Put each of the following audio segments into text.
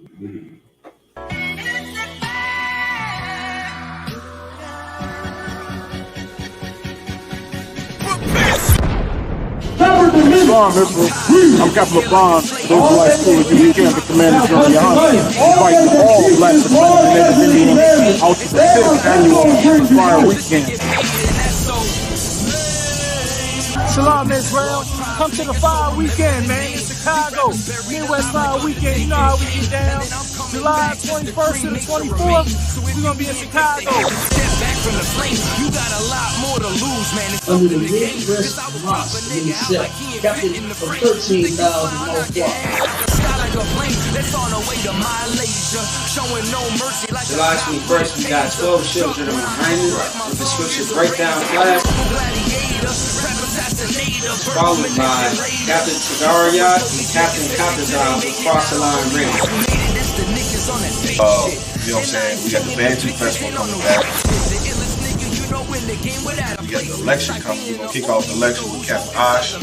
Islam, I'm Captain LeBron. Those who like school with you weekend, the commander General Young. Inviting all black Native Indians out to the 5th annual Fire Weekend. Shalom, Israel. Come to the Fire Weekend, man, in Chicago. Midwest Fire Weekend, you know how we get down. July 21st to the 24th, we're going to be in Chicago. From the flames, you got a lot more to lose, man. It's under the Midwest Mosque in Isupk, captain from 13,000 North July 21st, we got 12 children behind us with the scripture breakdown class, followed by Captain Tagaria and Captain Katazal across the line ring. You know what I'm saying? We got the Bantu Festival coming back. We got the election coming. We're going to kick off the election with Captain Ash,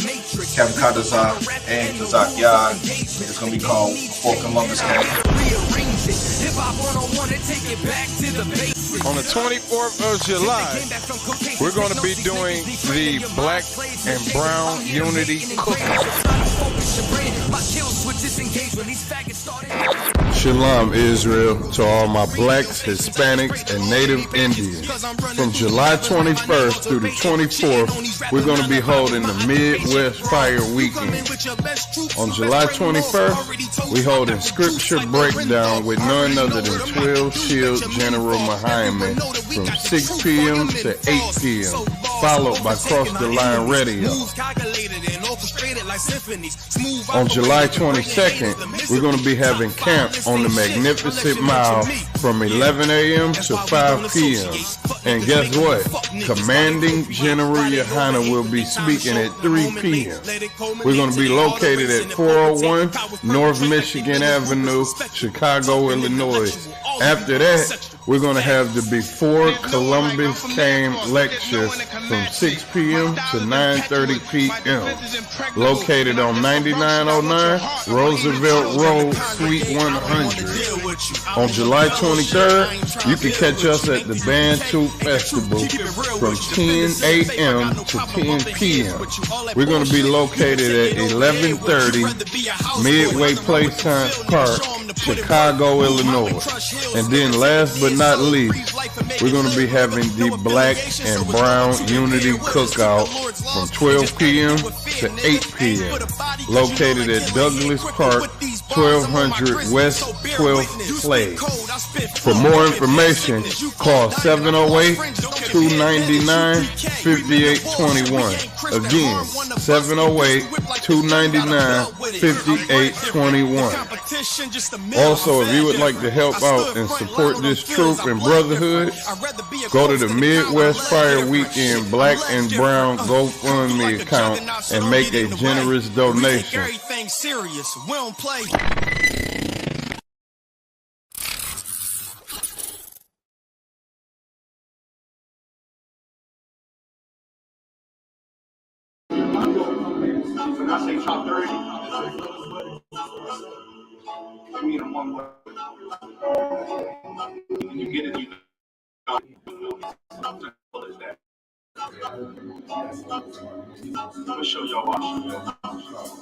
Captain Kadaza, and Kazak Yad. It's going to be called Before Columbus Came. On the 24th of July, we're going to be doing the Black and Brown Unity Cookout. Shalom, Israel, to all my blacks, Hispanics, and Native Indians. From July 21st through the 24th, we're going to be holding the Midwest Fire Weekend. On July 21st, we hold a scripture breakdown with none other than 12 Shield General Muhammad from 6 p.m. to 8 p.m., followed by Cross the Line Radio. On July 22nd, we're going to be having camp on the Magnificent Mile from 11 a.m. to 5 p.m. And guess what? Commanding General Yohana will be speaking at 3 p.m. We're going to be located at 401 North Michigan Avenue, Chicago, Illinois. After that, we're going to have the Before Columbus Came lecture from 6 p.m. to 9:30 p.m. Located on 9909 Roosevelt Road, Suite 100. On July 23rd, you can catch us at the Bantu Festival from 10 a.m. to 10 p.m. We're going to be located at 1130 Midway Playtime Park, Chicago, Illinois. And then last but not least, we're going to be having the Black and Brown Unity Cookout from 12 p.m. to 8 p.m. located at Douglas Park, 1200 West 12th Place. For more information, call 708-299-5821. Again, 708-299-5821. Also, if you would like to help out and support this troop and brotherhood, go to the Midwest Fire Weekend Black and Brown GoFundMe account and make a generous donation. When I say top 30, I mean in one way. When you get it, you know what is that. I'm gonna show y'all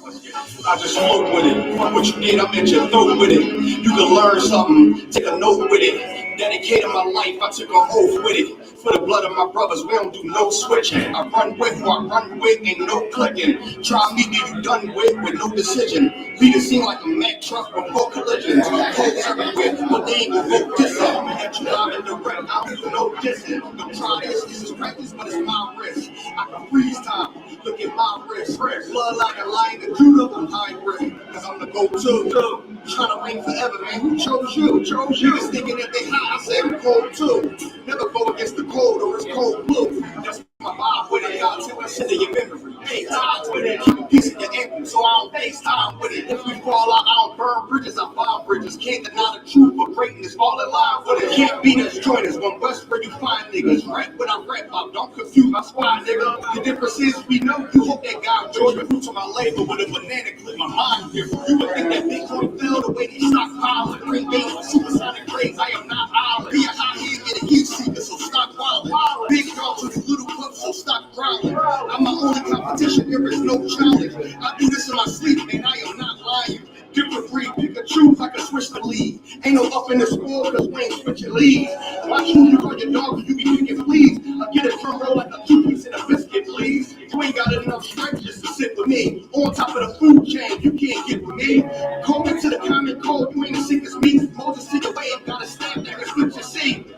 Let's get it. I just smoke with it. What you get, I'm at your throat with it. You can learn something, take a note with it. Dedicated my life, I took an oath with it. For the blood of my brothers, we don't do no switching. I run with who I run with, ain't no clicking. Try me, get you done with no decision. Beat it seem like a Mack truck with 4 collisions. Codes everywhere, but they ain't gonna vote this up. That you live in the wreck, I don't do no dissing. Don't try this is practice, but it's my risk. I can freeze time, look at my wrist. Blood like a lion, the Judah, I'm high risk. Cause I'm the go-to. Trying to reign forever, man. Who chose you? Niggas thinking that they hot, I said I'm cold too. Never go against the cold or it's cold blue. That's my vibe with it. I'll take that shit in your memory. Hey, times with it. Keep a piece of your ankle so I don't FaceTime with it. If we fall out, I don't burn bridges, I find bridges. Can't deny the truth, but greatness all in line with it. Can't beat us, join us. One west where you find niggas. Rap what I rap about. Don't confuse my squad, nigga. The difference is we know you hope that guy Georgia fruits on my label with a banana clip. My mind different. You would think that Bitcoin fell the way they stockpile it. switch the lead. Ain't no up in the score cause we ain't switching leads. Watch who you call your dog, you be picking fleas. I get a drum roll like a 2-piece in a biscuit, please. You ain't got enough strength just to sit with me. On top of the food chain, you can't get with me. Call me to the common cold, you ain't as sick as me. Moses to the way, gotta stand there and switch your seat.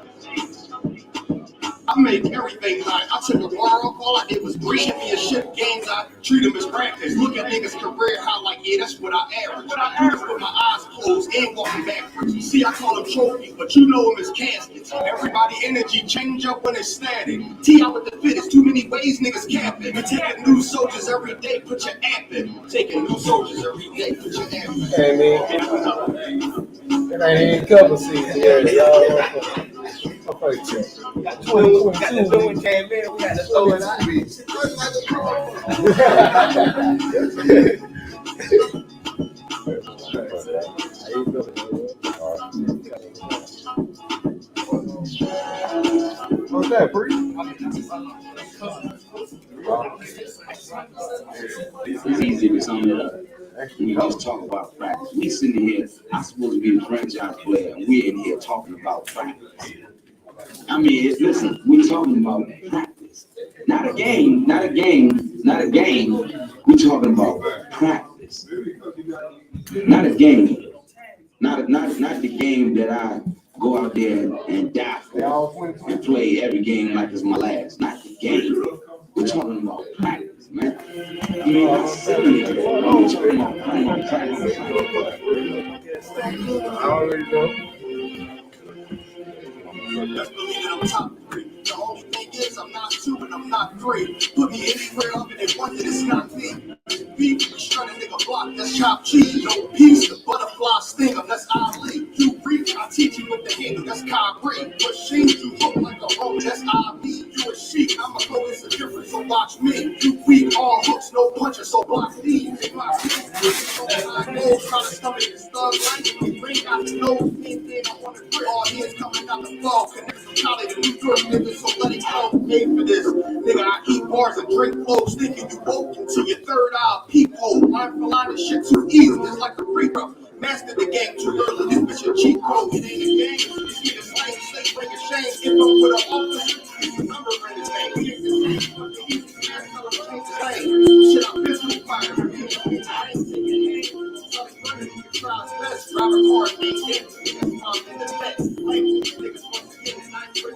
I made everything right. I took a bar off, all I did was breathe. Me and shit games, I treat them as practice. Look at niggas' career high like, yeah, that's what I average. What I average with my eyes closed and walking backwards. See, I call them trophies, but you know them as caskets. Everybody energy change up when it's static. T out with the fittest, too many ways niggas capping. You're taking new soldiers every day, put your app in. Taking new soldiers every day, put your app in. Hey, man. It ain't even cover season yet, y'all. Okay, 2022 came in, we had to throw it out. What's that, Bree? It's easy to sum it up. We just talk about practice. We sitting here, I'm supposed to be the franchise player, and we're in here talking about practice. I mean, listen, we're talking about practice. Not a game. We're talking about practice. Not a game. Not the game that I go out there and die for and play every game like it's my last. Not the game. We're talking about practice, man. I mean, that's silly. We're talking about practice. I already know. Just believe that I'm top 3. The only thing is I'm not 2 and I'm not 3. Put me anywhere up and they wonder it's not me. Beef, we strut a nigga block, that's chop cheese. No peace, the butterfly stinger, that's Ali. You reach, I teach you with the handle, that's Kyrie. Machine, you look like a road, that's IB. You a sheep, I'm a go, it's a difference, so watch me. You weak, all hooks, no punches, so block me. They block me. I know, try to stomach this thug life. We bring out the nose, anything I want to grip. All hands coming out the fall, connect from Cali to New York, nigga, so let it go. Pay for this. Nigga, I eat bars and drink flows, thinking you woke until your third eye peephole. Line for line, this shit too easy, just like a free throw. Master the game too early, this bitch a cheat code. It ain't a game, this nigga slang, say bring a shame. Get up with an officer, it's a number in his name. We ain't the same, but the easy man, tell him change the name. Shit, I'm pistol fire, try his best, drive a car, ain't get in the net. Niggas supposed to get in 9 sweat.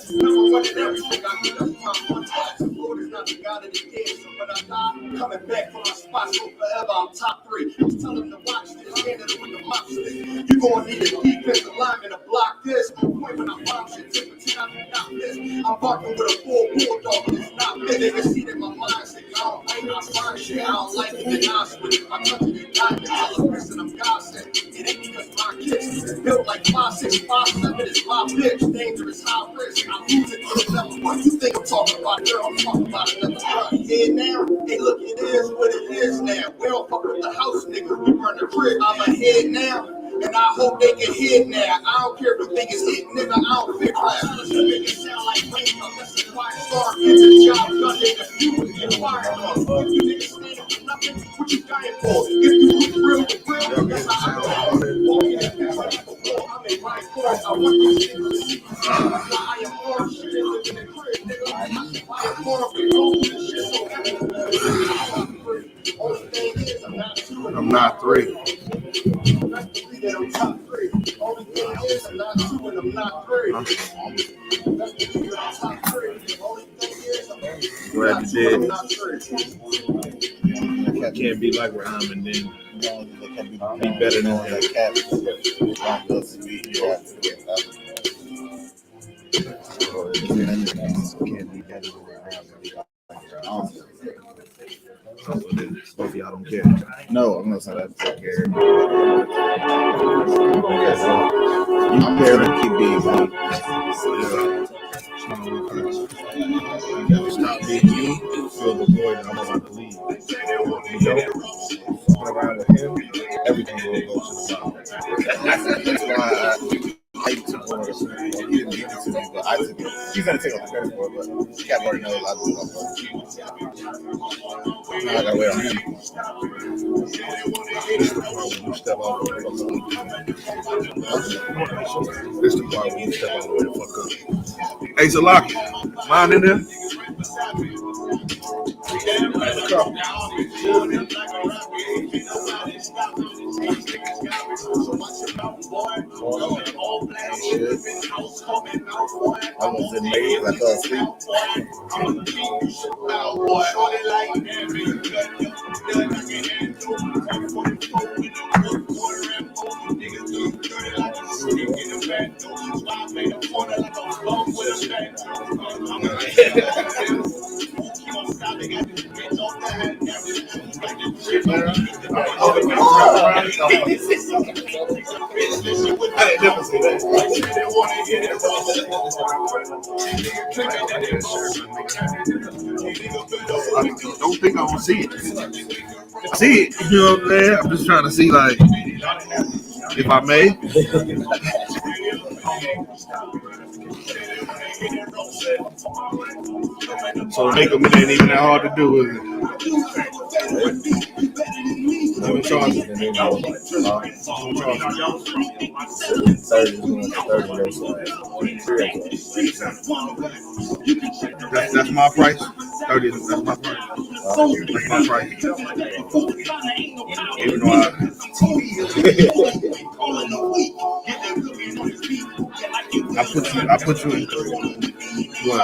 Number one in everything, I get up from one spot. Lord is not the God of the dead, so when I die, coming back from my spot, so forever I'm top 3. I was telling them to watch this, handle it with the mop stick. You gonna need a defensive lineman to block this. Point when I bomb shit, tip for 10, I do not miss. I'm barking with a full bulldog, but it's not me. They can see that my mindset, I don't like my spine shit, I don't like it, then I switch. I touch it, I tell a person I'm God sent. It ain't because my kicks built like 5'6", 5'7" is my bitch. Dangerous, high risk. I'm losing to the level. What you think I'm talking about, girl? I'm talking about another run. Here now, hey, look, it is what it is now. We don't fuck with the house, nigga. We burn the crib. I'm ahead now. And I hope they get hit now. I don't care if you think it's hit, nigga. I don't fit class. You make it sound like rainbow. That's a quiet star. It's a job done, nigga. You would get fired off. If you niggas standing for nothing, what you dying for? If you look real for real, that's how I go. I'm in my course. I want this shit to see. I am more shit in the crib, nigga. I am more of a gold shit. So only thing is, I'm not 2 and I'm not 3. I'm top 3. Only thing is, I'm not 2 and I'm not 3. That's the I'm top 3. Only thing is, I'm Glad you not 3. I can't be like Rahm and then be better than that cat. Maybe I don't care. No, I'm not saying I don't care. You barely keep being me. Stop being you, fill the void, and I'm about to leave. You know, around with him, everything will go to the bottom. That's why I took one of the he didn't give it to me, but I took it. He's gonna take all the credit for it, but Cap already knows I do it. I gotta wear a hand. This is the part when you step out the fuck up. This is the part when you step out the fuck up. Isupk, mine in there? I was in May, like sleep. I don't think I will see it. I see it, you know what I'm saying? I'm just trying to see, like, if I may. So makeup it ain't even that hard to do, is it? I'm charging it. That's my price. 30. That's my price. That's my price. Even though I put you in. What?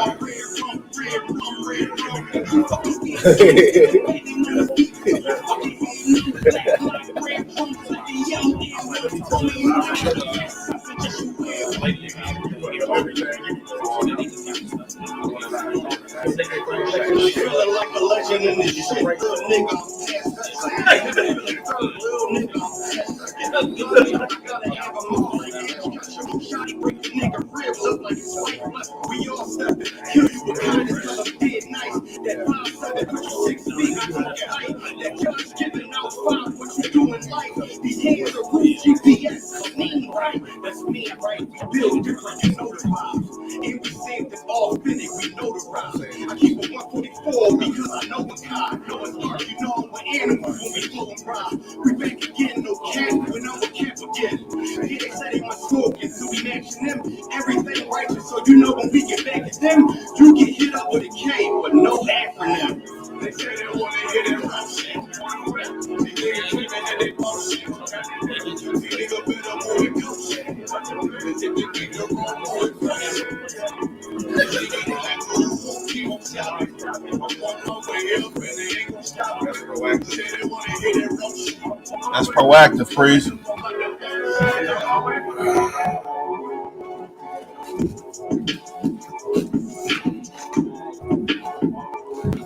I keep a 144 because I know it's high. Know it's hard, you know I'm an animal when we flow and ride. We back again, no cap, when I'm a cap again. Yeah, they say they want smoking, so we matching them. Everything righteous, so you know when we get back at them, you get hit up with a K, but no acronym. They say they want to hit it right shit. Niggas claiming that they bullshit. Nigga better move it, go shit. That's proactive, Freeze.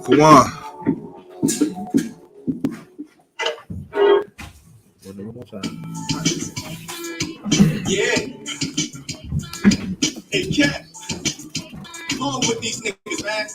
Come on. Yeah. Hey, Cat. Come on with these niggas, man.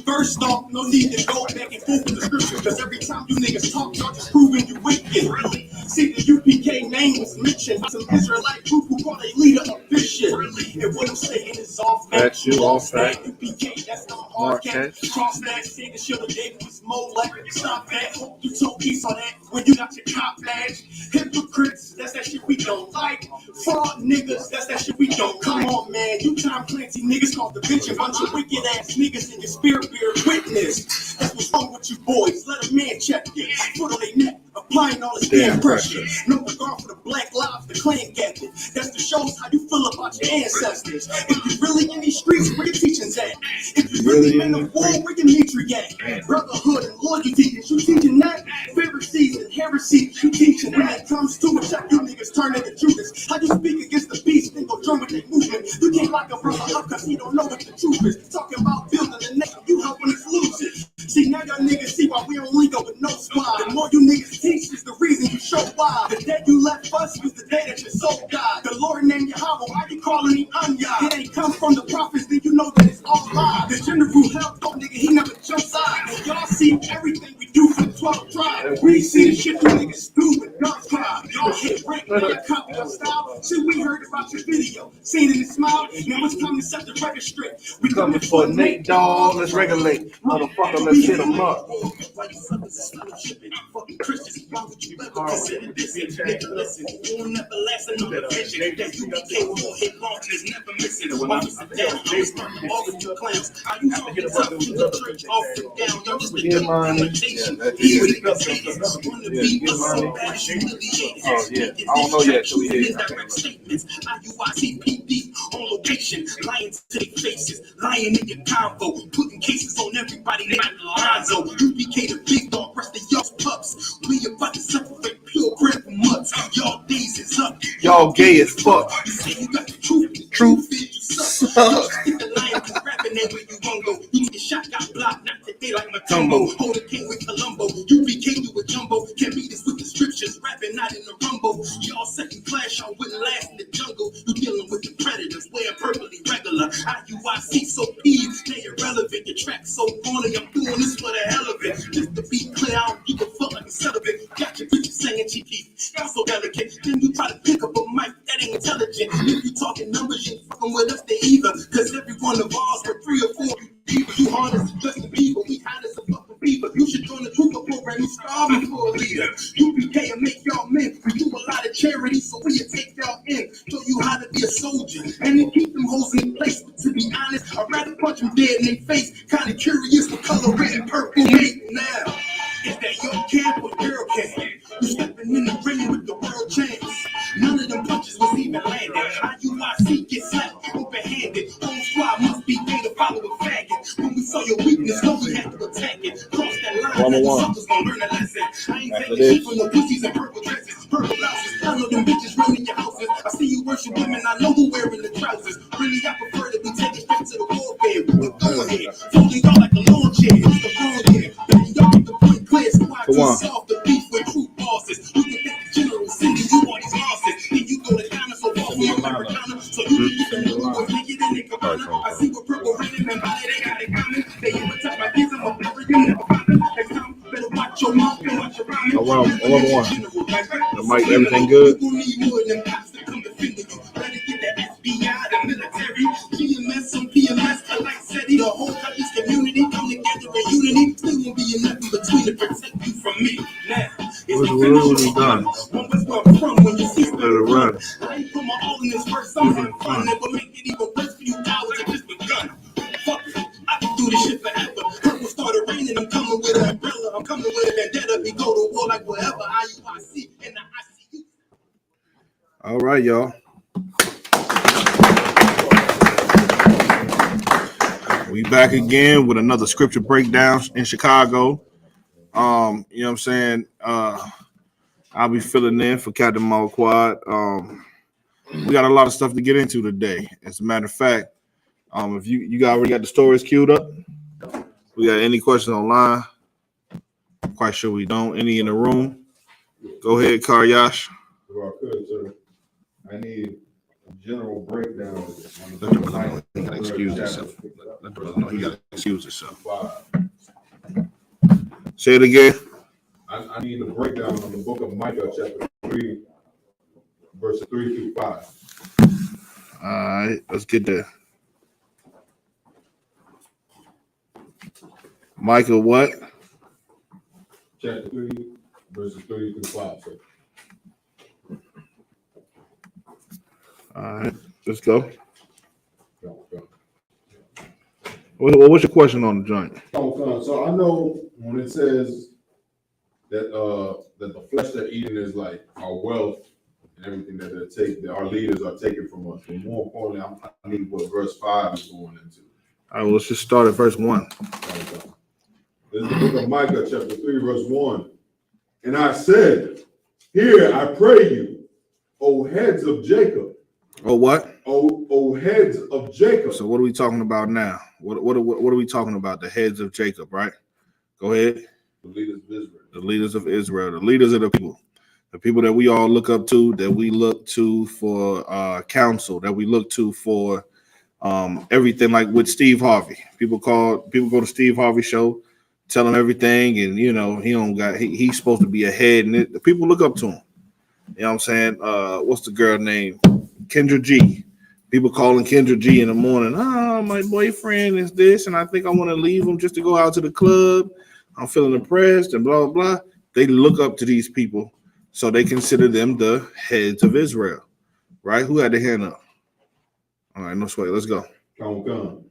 First off, no need to go back and forth with the scriptures, because every time you niggas talk, y'all just proving you wicked. Really? See, the UPK name was mentioned. Some Israelite group who called a leader a bishop. And what I'm saying is all fact. That's you, all fact. UPK, that's the hard cat. Cross that, say the shit of David was Molech. Stop that, hope you told peace on that when you got your cop badge. Hypocrites, that's that shit we don't like. Fraud niggas, that's that shit we don't. Come on, man, you Tom Clancy niggas called the bitch a bunch of wicked ass niggas in your spirit bear witness. That's what's wrong with you boys. Let a man check it. Foot on their neck, applying all this damn pressure. No regard for the Black Lives, the clan gathered. That's the shows how you feel about your ancestors. If you really in these streets, where your teaching's at? If you really in the war, where your military at? Brotherhood and loyalty, is you teaching that? Pharisees and heresies, you teaching that? When it comes to it, check you niggas turn into Judas. How you speak against the beast, then go join with their movement. You can't lock a brother up because he don't know what the truth is. Talking about building the nation, you helping us lose it. See, now y'all niggas see why we don't link up with no squad. The more you niggas teach is the reason you show why. The day you left us was the day that your soul died. The Lord named Yahweh, why you calling me Anya? It ain't come from the prophets, then you know that it's all lies. The general help, oh nigga, he never jumps out. Y'all see everything we do for the 12 tribes. We see the shit you niggas do with guns cry. Y'all Y'all hit rank, copy your style. Shit, we heard about your video. Seen it and smile. Now it's time to set the record straight. We Coming for Nate Dogg. Let's regulate. Motherfucker, let's hit him up. Why you suckers is fellowshipping? Fucking Christians, why would you ever consider this? Nigga, listen, you'll never last another vision. That you became more hit launch is never missing. Why you sit down? I'm starting all of you clowns. How you talking tough to the church off and down? Y'all just the imitation. Even the contagious. Wanna be us so bad, humiliated. Oh, yeah. I don't know yet till we hear it. Indirect statements. IUICPD on location. Lying to their faces. Lying in your convo. Putting cases on everybody. They like Lonzo. You became the big dog. Rest of y'all's pups. We about to separate pure bread from mutts. Y'all days is up. Y'all gay as fuck. You say you got the truth. Truth is you suck. Hit the line to rapping there where you won't go. You get shot, got blocked, not today like Matumbo. Hold the king with Columbo. You became you a jumbo. Can't beat us with the scriptures. Rapping not in the rumble. Y'all second class, y'all wouldn't last in the jungle. You dealing with the predators, wearing purpley regular. IUIC so peeved, they irrelevant. Your track so corny, I'm doing this for the hell of it. Just to be clear, I don't give a fuck like a celibate. Got your bitches saying cheeky, y'all so delicate. Then you try to pick up a mic, that ain't intelligent. If you talking numbers, you ain't fucking with us, they either. Cause every one of ours for 3 or 4 people. You hard as Justin Bieber, we hot as a fucking fever. You should join the Cougar program, you starving for a leader. UPK and make y'all men. We do a lot of charity, so we'll take y'all in. Show you how to be a soldier. And then keep them hoes in place. But to be honest, I'd rather punch them dead in their face. Kinda curious what color red and purple make now. Is that your camp or girl camp? You stepping in the ring with the world champs. None of them punches was even landed. IUIC get slapped open-handed. Whole squad must be gay to follow a faggot. When we saw your weakness, no, we had to attack it. Cross that line, that the suckers gon' learn a lesson. I ain't taking shit from the pussies and purple dresses, purple blouses. I know them bitches running your houses. I see you worship women, I know who wearing the trousers. Really, I prefer to be taken straight to the warfare. We can go ahead, folding y'all like a lawn chair. It's the wrong here. Baby, y'all get the point clear, so I just solve the beef with true bosses. You can think the general sending you all these losses. Then you go to Ghana, so far from Americana. So you can get the new ones, make it in the cabana. I see what purple raining and body they got in common. They even touch my kids, I'm a bury you never find them. Next time, better watch your mouth and watch your rhyming. The mic, everything good? You need more than cops to come defend you. Better get the FBI, the military, GMS, some PMS, like SETI. The whole country's community come together in unity. Still won't be nothing between to protect you from me. Now, it's done. One was where I'm from when you see Let it run. I ain't put my all in this verse. I'm having fun. It will make it even worse for you cowards that just begun. Fuck it. I can do this shit forever. Purple started raining. I'm coming with an umbrella. I'm coming with a vendetta. We go to war like whatever. IUIC and the ICU. All right, y'all. We back again with another scripture breakdown in Chicago. You know what I'm saying? I'll be filling in for Captain Malquad. We got a lot of stuff to get into today. As a matter of fact, if you already got the stories queued up, we got any questions online? I'm quite sure we don't. Any in the room? Go ahead, Karyash. Well, I could, sir. I need a general breakdown. Let the brother know he got to excuse himself. Let the brother know he got to excuse himself. Say it again. I need a breakdown on the book of Micah, chapter 3, verses 3 through 5. All right, let's get there. Micah, what? Chapter 3, verses 3 through 5, sir. All right, let's go. What's your question on the joint? So I know when it says that that the flesh they're eating is like our wealth and everything that our leaders are taking from us. But more importantly, I need what verse 5 is going into. All right, well, let's just start at verse 1. This is the book of Micah, chapter 3, verse 1. And I said, "Hear, I pray you, O heads of Jacob." Oh, what? O heads of Jacob. So what are we talking about now? What are we talking about? The heads of Jacob, right? Go ahead. The leaders of Israel. The leaders of Israel. The leaders of the people that we all look up to, that we look to for counsel, that we look to for everything. Like with Steve Harvey, people go to Steve Harvey show, tell him everything, and you know he's supposed to be ahead, and the people look up to him. You know what I'm saying? What's the girl name? Kendra G. People calling Kendra G in the morning. Oh, my boyfriend is this, and I think I want to leave him just to go out to the club. I'm feeling depressed and blah, blah, blah. They look up to these people, so they consider them the heads of Israel, right? Who had their hand up? All right, no sweat. Let's go. Come.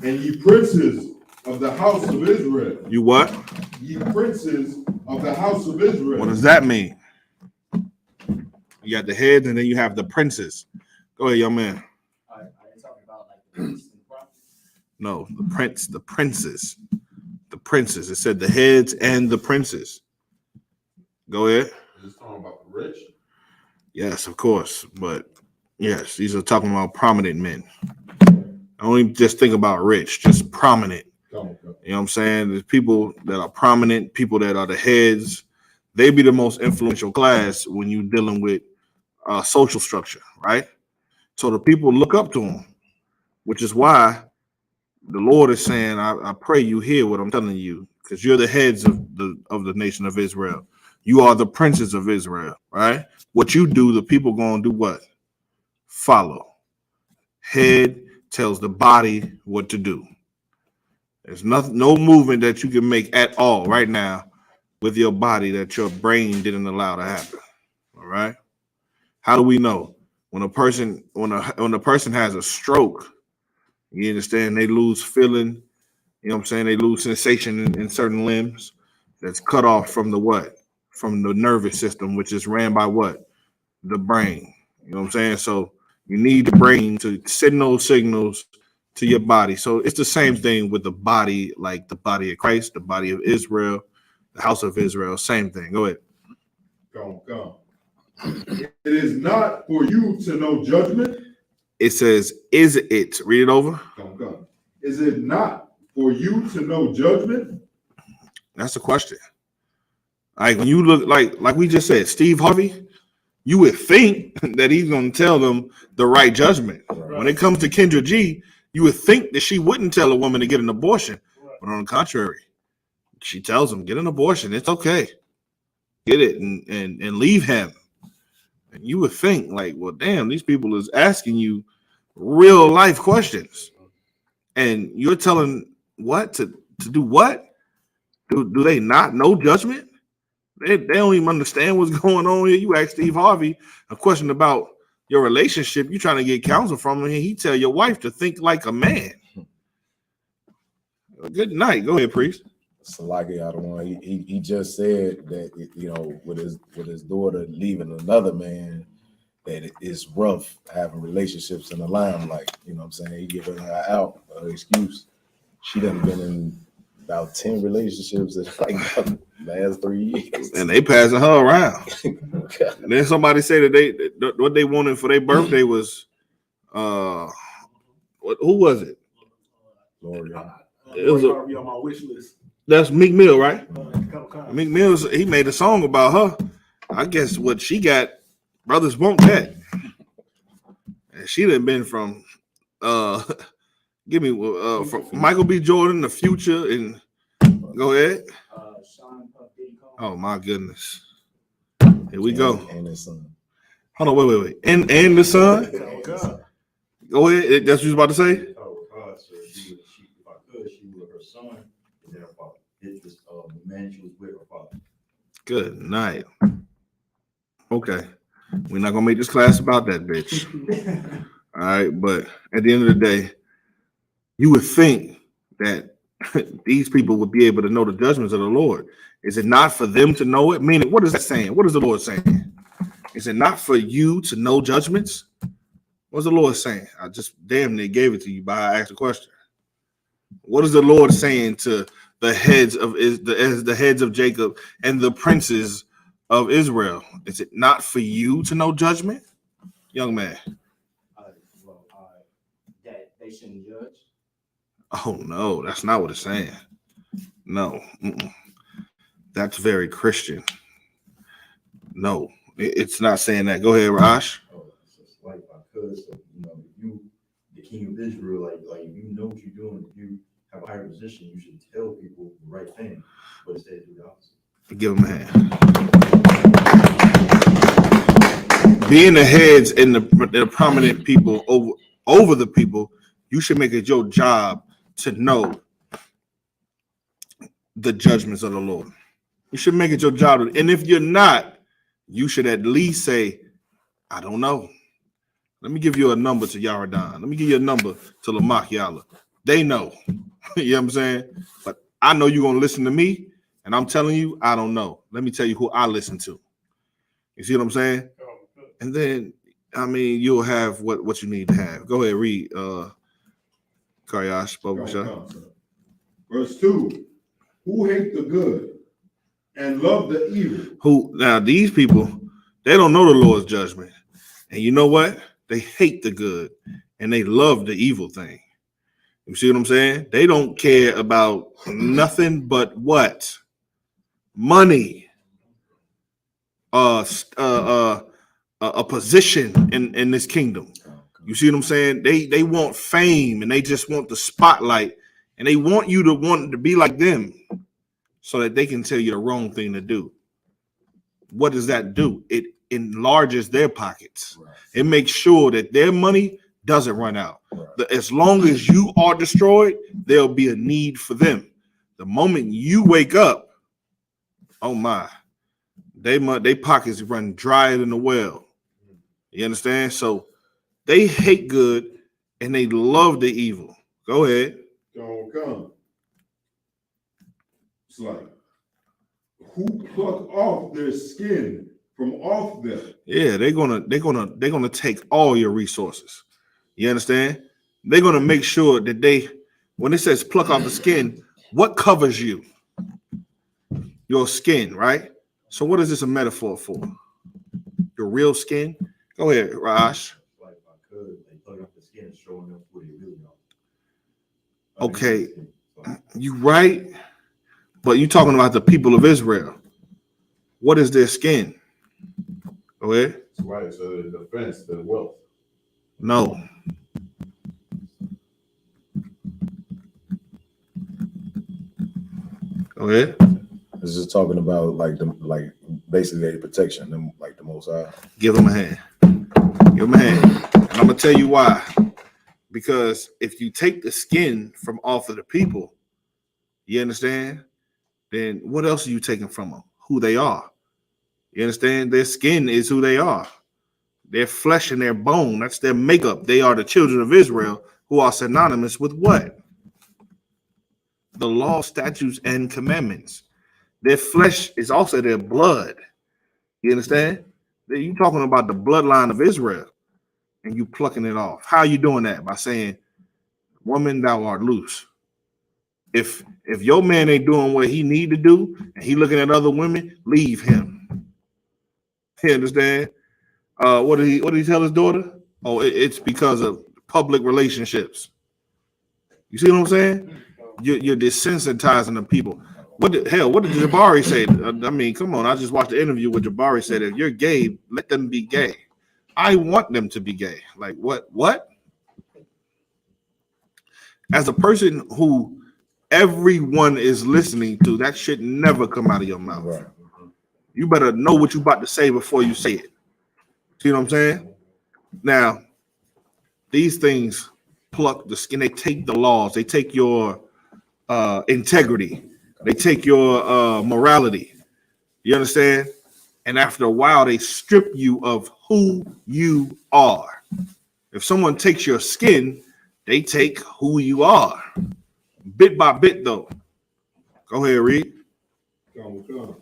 And ye princes of the house of Israel. You what? Ye princes of the house of Israel. What does that mean? You got the heads, and then you have the princes. Go ahead, young man. Are you talking about like the priests and prophets? No, the princes. The princes. It said the heads and the princes. Go ahead. Is this talking about the rich? Yes, of course. But yes, these are talking about prominent men. I don't even just think about rich, just prominent. You know what I'm saying? There's people that are prominent, people that are the heads. They be the most influential class when you're dealing with social structure, right? So the people look up to them, which is why the Lord is saying, I pray you hear what I'm telling you, because you're the heads of the nation of Israel. You are the princes of Israel, right? What you do, the people going to do what? Follow. Head tells the body what to do. There's no movement that you can make at all right now with your body that your brain didn't allow to happen. All right? How do we know? When a person has a stroke, you understand, they lose feeling, you know what I'm saying? They lose sensation in certain limbs that's cut off from the what? From the nervous system, which is ran by what? The brain. You know what I'm saying? So you need the brain to send those signals to your body. So it's the same thing with the body, like the body of Christ, the body of Israel, the house of Israel, same thing. Go ahead. Come. It is not for you to know judgment. It says, is it? Read it over. Come. Is it not for you to know judgment? That's the question. Like when you look like we just said, Steve Harvey, you would think that he's going to tell them the right judgment. Right. When it comes to Kendra G, you would think that she wouldn't tell a woman to get an abortion. Right. But on the contrary, she tells him, get an abortion. It's okay. Get it and leave him. And you would think like, well, damn, these people is asking you real life questions. And you're telling what to do what? Do they not know judgment? They don't even understand what's going on here. You ask Steve Harvey a question about your relationship. You trying to get counsel from him, and he tell your wife to think like a man. Good night. Go ahead, priest. Salaki out of one. He just said that with his daughter leaving another man, that it is rough having relationships in the limelight. You know what I'm saying? He giving her out an excuse. She done been in about 10 relationships in like the last 3 years. And they passing her around. And then somebody said that what they wanted for their birthday was who was it? L'Oreal. It was on my wish list. That's Meek Mill, right? Meek Mill, he made a song about her. I guess what she got, brothers want that. And she done been from from Michael B. Jordan, The Future, and go ahead. Oh my goodness. Here we go. And his son. Hold on, wait. And the son? Go ahead. That's what you was about to say? If I could, she was her son and then her father. The man she was with her father. Good night. Okay. We're not gonna make this class about that bitch. All right, but at the end of the day, you would think that these people would be able to know the judgments of the Lord. Is it not for them to know it? Meaning, what is that saying? What is the Lord saying? Is it not for you to know judgments? What's the Lord saying? I just damn near gave it to you by I asked the question. What is the Lord saying to the heads of Jacob and the princes of Israel? Is it not for you to know judgment, young man? That they shouldn't judge. Oh no, that's not what it's saying. No, that's very Christian. No, it's not saying that. Go ahead, Raj. It's like I could, so if you, the king of Israel, like if you know what you're doing, if you have a higher position, you should tell people the right thing, but instead do the opposite. Give them a hand. Being the heads and the prominent people over the people, you should make it your job to know the judgments of the Lord. You should make it your job. And if you're not, you should at least say, I don't know. Let me give you a number to Yaradan. Let me give you a number to Lamach Yala. They know. You know what I'm saying? But I know you're going to listen to me, and I'm telling you, I don't know. Let me tell you who I listen to. You see what I'm saying? And then, I mean, you'll have what you need to have. Go ahead, read. Karyash, Verse 2. Who hate the good and love the evil? Who now these people, they don't know the Lord's judgment. And you know what? They hate the good and they love the evil thing. You see what I'm saying? They don't care about nothing but what? Money. A position in this kingdom. You see what I'm saying? They want fame and they just want the spotlight and they want you to want to be like them so that they can tell you the wrong thing to do. What does that do? It enlarges their pockets. Right. It makes sure that their money doesn't run out. Right. As long as you are destroyed, there'll be a need for them. The moment you wake up, oh my, they pockets run drier than the well. You understand? So they hate good and they love the evil. Go ahead. Don't come. It's like who pluck off their skin from off them. Yeah, they're gonna take all your resources. You understand? They're gonna make sure that when it says pluck off the skin, what covers you? Your skin, right? So what is this a metaphor for? Your real skin? Go ahead, Raj. Like if I could, they plug up the skin, showing them what they really are. Okay, you right, but you talking about the people of Israel. What is their skin? Go ahead. That's right. So the defense, the wealth. No. Go ahead. It's just talking about like basically their protection, them like the Most High. Give them a hand. Give them a hand. And I'm gonna tell you why. Because if you take the skin from off of the people, you understand? Then what else are you taking from them? Who they are. You understand? Their skin is who they are. Their flesh and their bone, that's their makeup. They are the children of Israel who are synonymous with what? The law, statutes, and commandments. Their flesh is also their blood. You understand? You talking about the bloodline of Israel and you plucking it off. How are you doing that? By saying, woman, thou art loose. If your man ain't doing what he need to do and he looking at other women, leave him. You understand? What did he tell his daughter? Oh, it's because of public relationships. You see what I'm saying? You're desensitizing the people. What did Jabari say? I mean, come on. I just watched the interview with Jabari said, if you're gay, let them be gay. I want them to be gay. Like what? As a person who everyone is listening to, that shit never come out of your mouth. Right. You better know what you about to say before you say it. See what I'm saying? Now, these things pluck the skin. They take the laws. They take your integrity. They take your morality. You understand? And after a while, they strip you of who you are. If someone takes your skin, they take who you are. Bit by bit, though. Go ahead, Reed. Come.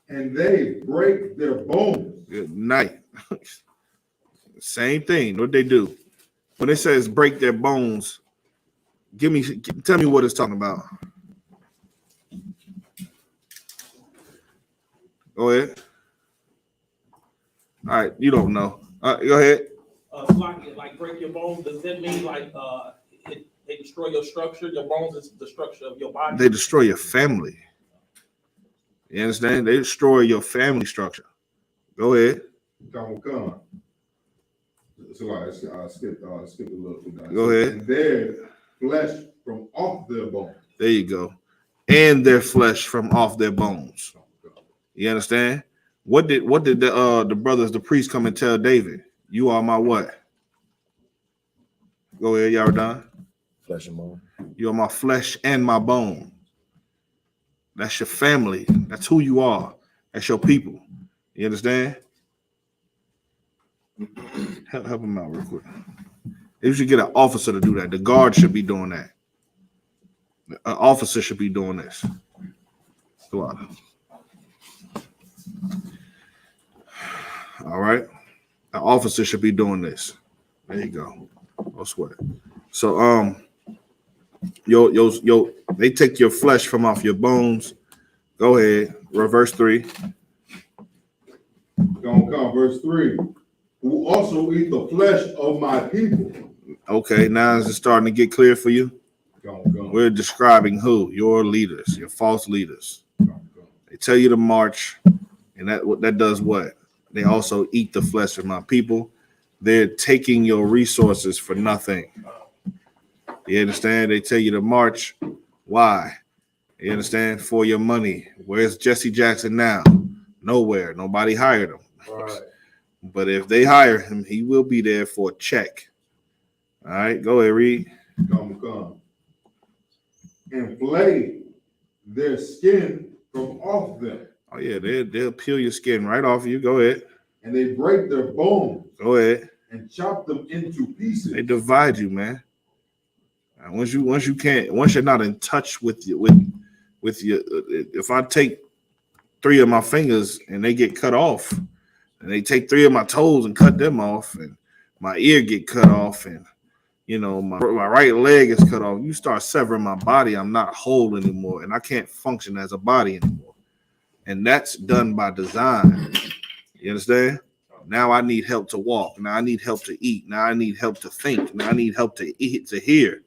And they break their bones. Good night. Same thing. What they do? When it says break their bones, tell me what it's talking about. Go ahead. All right, you don't know. Go ahead. Like break your bones. Does that mean like they destroy your structure? Your bones is the structure of your body. They destroy your family. You understand? They destroy your family structure. Go ahead. Come. So I skipped a little bit. Go ahead. And their flesh from off their bones. There you go. and their flesh from off their bones. You understand? What did the brothers, the priests, come and tell David? You are my what? Go ahead, y'all done. Flesh and bone. You are my flesh and my bone. That's your family. That's who you are. That's your people. You understand? Help him out real quick. You should get an officer to do that. The guard should be doing that. An officer should be doing this. Go on. All right. An officer should be doing this. There you go. No sweat. So they take your flesh from off your bones. Go ahead. Verse 3. Gonna come, verse 3. Who also eat the flesh of my people. Okay, now is it starting to get clear for you? Go. We're describing who? Your leaders, your false leaders. They tell you to march, and that does what? They also eat the flesh of my people. They're taking your resources for nothing. You understand? They tell you to march. Why? You understand? For your money. Where's Jesse Jackson now? Nowhere. Nobody hired him. Right. But if they hire him, he will be there for a check. All right, go ahead, read. Come. And flay their skin from off them. Oh, yeah, they'll peel your skin right off you. Go ahead. And they break their bones. Go ahead. And chop them into pieces. They divide you, man. And once you're not in touch with your, if I take 3 of my fingers and they get cut off, and they take 3 of my toes and cut them off, and my ear get cut off, and my right leg is cut off, you start severing my body. I'm not whole anymore, and I can't function as a body anymore. And that's done by design. You understand? Now I need help to walk. Now I need help to eat. Now I need help to think. Now I need help to eat, to hear.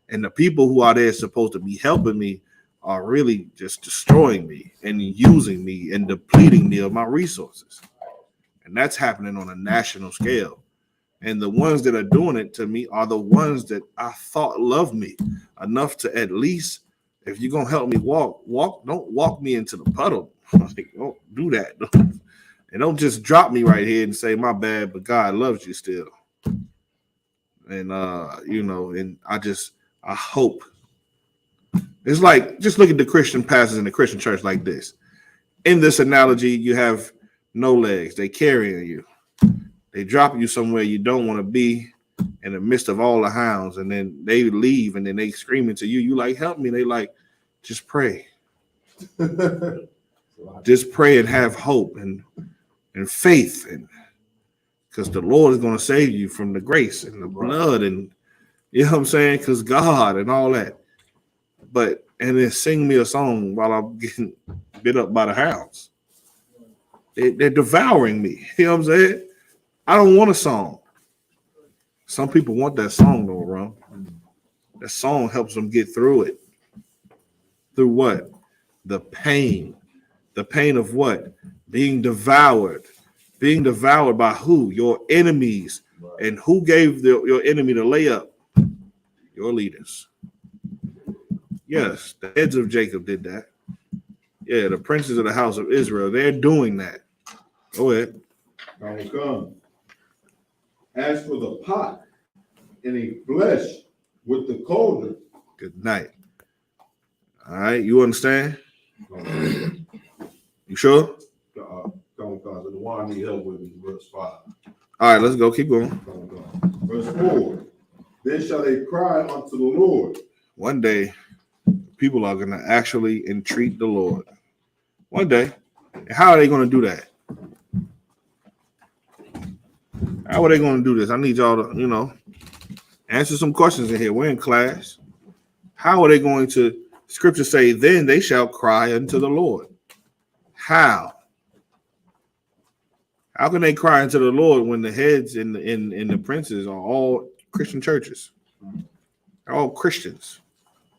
And the people who are there supposed to be helping me are really just destroying me and using me and depleting me of my resources. And that's happening on a national scale. And the ones that are doing it to me are the ones that I thought loved me enough to at least, if you're going to help me walk, don't walk me into the puddle. Like, don't do that. And don't just drop me right here and say, my bad, but God loves you still. And, and I hope. It's like, just look at the Christian pastors in the Christian church like this. In this analogy, you have no legs. They carrying you. They drop you somewhere you don't want to be in the midst of all the hounds. And then they leave and then they screaming to you. You like, help me. They like, just pray. Just pray and have hope and faith. And because the Lord is going to save you from the grace and the blood. And you know what I'm saying? Because God and all that. And then sing me a song while I'm getting bit up by the hounds. They're devouring me. You know what I'm saying? I don't want a song. Some people want that song, though, Ron. That song helps them get through it. Through what? The pain. The pain of what? Being devoured. Being devoured by who? Your enemies. And who gave your enemy the layup? Your leaders. Yes, the heads of Jacob did that. Yeah, the princes of the house of Israel, they're doing that. Go ahead. Come. As for the pot and a flesh with the cauldron. Good night. All right, you understand? You sure? Come. The one I need help with is verse 5. All right, let's go. Keep going. Verse 4. Then shall they cry unto the Lord. One day, people are going to actually entreat the Lord. One day. And how are they going to do that? How are they going to do this? I need y'all to, answer some questions in here. We're in class. How are they going to, scripture say, then they shall cry unto the Lord. How? How can they cry unto the Lord when the heads and the princes are all Christian churches? They're all Christians.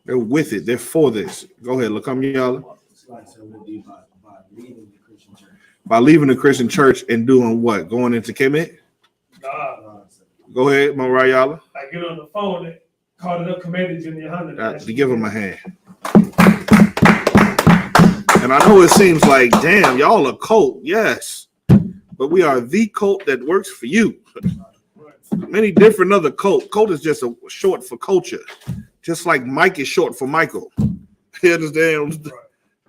They're with it. They're for this. Go ahead. Look, y'all. By leaving the Christian church and doing what? Going into Kemet? Nah. Go ahead, Mariala. I get on the phone and call it up, commanded in the 100. To give him a hand. And I know it seems like, damn, y'all a cult. Yes. But we are the cult that works for you. Many different other cult. Cult is just a short for culture. Just like Mike is short for Michael. You understand?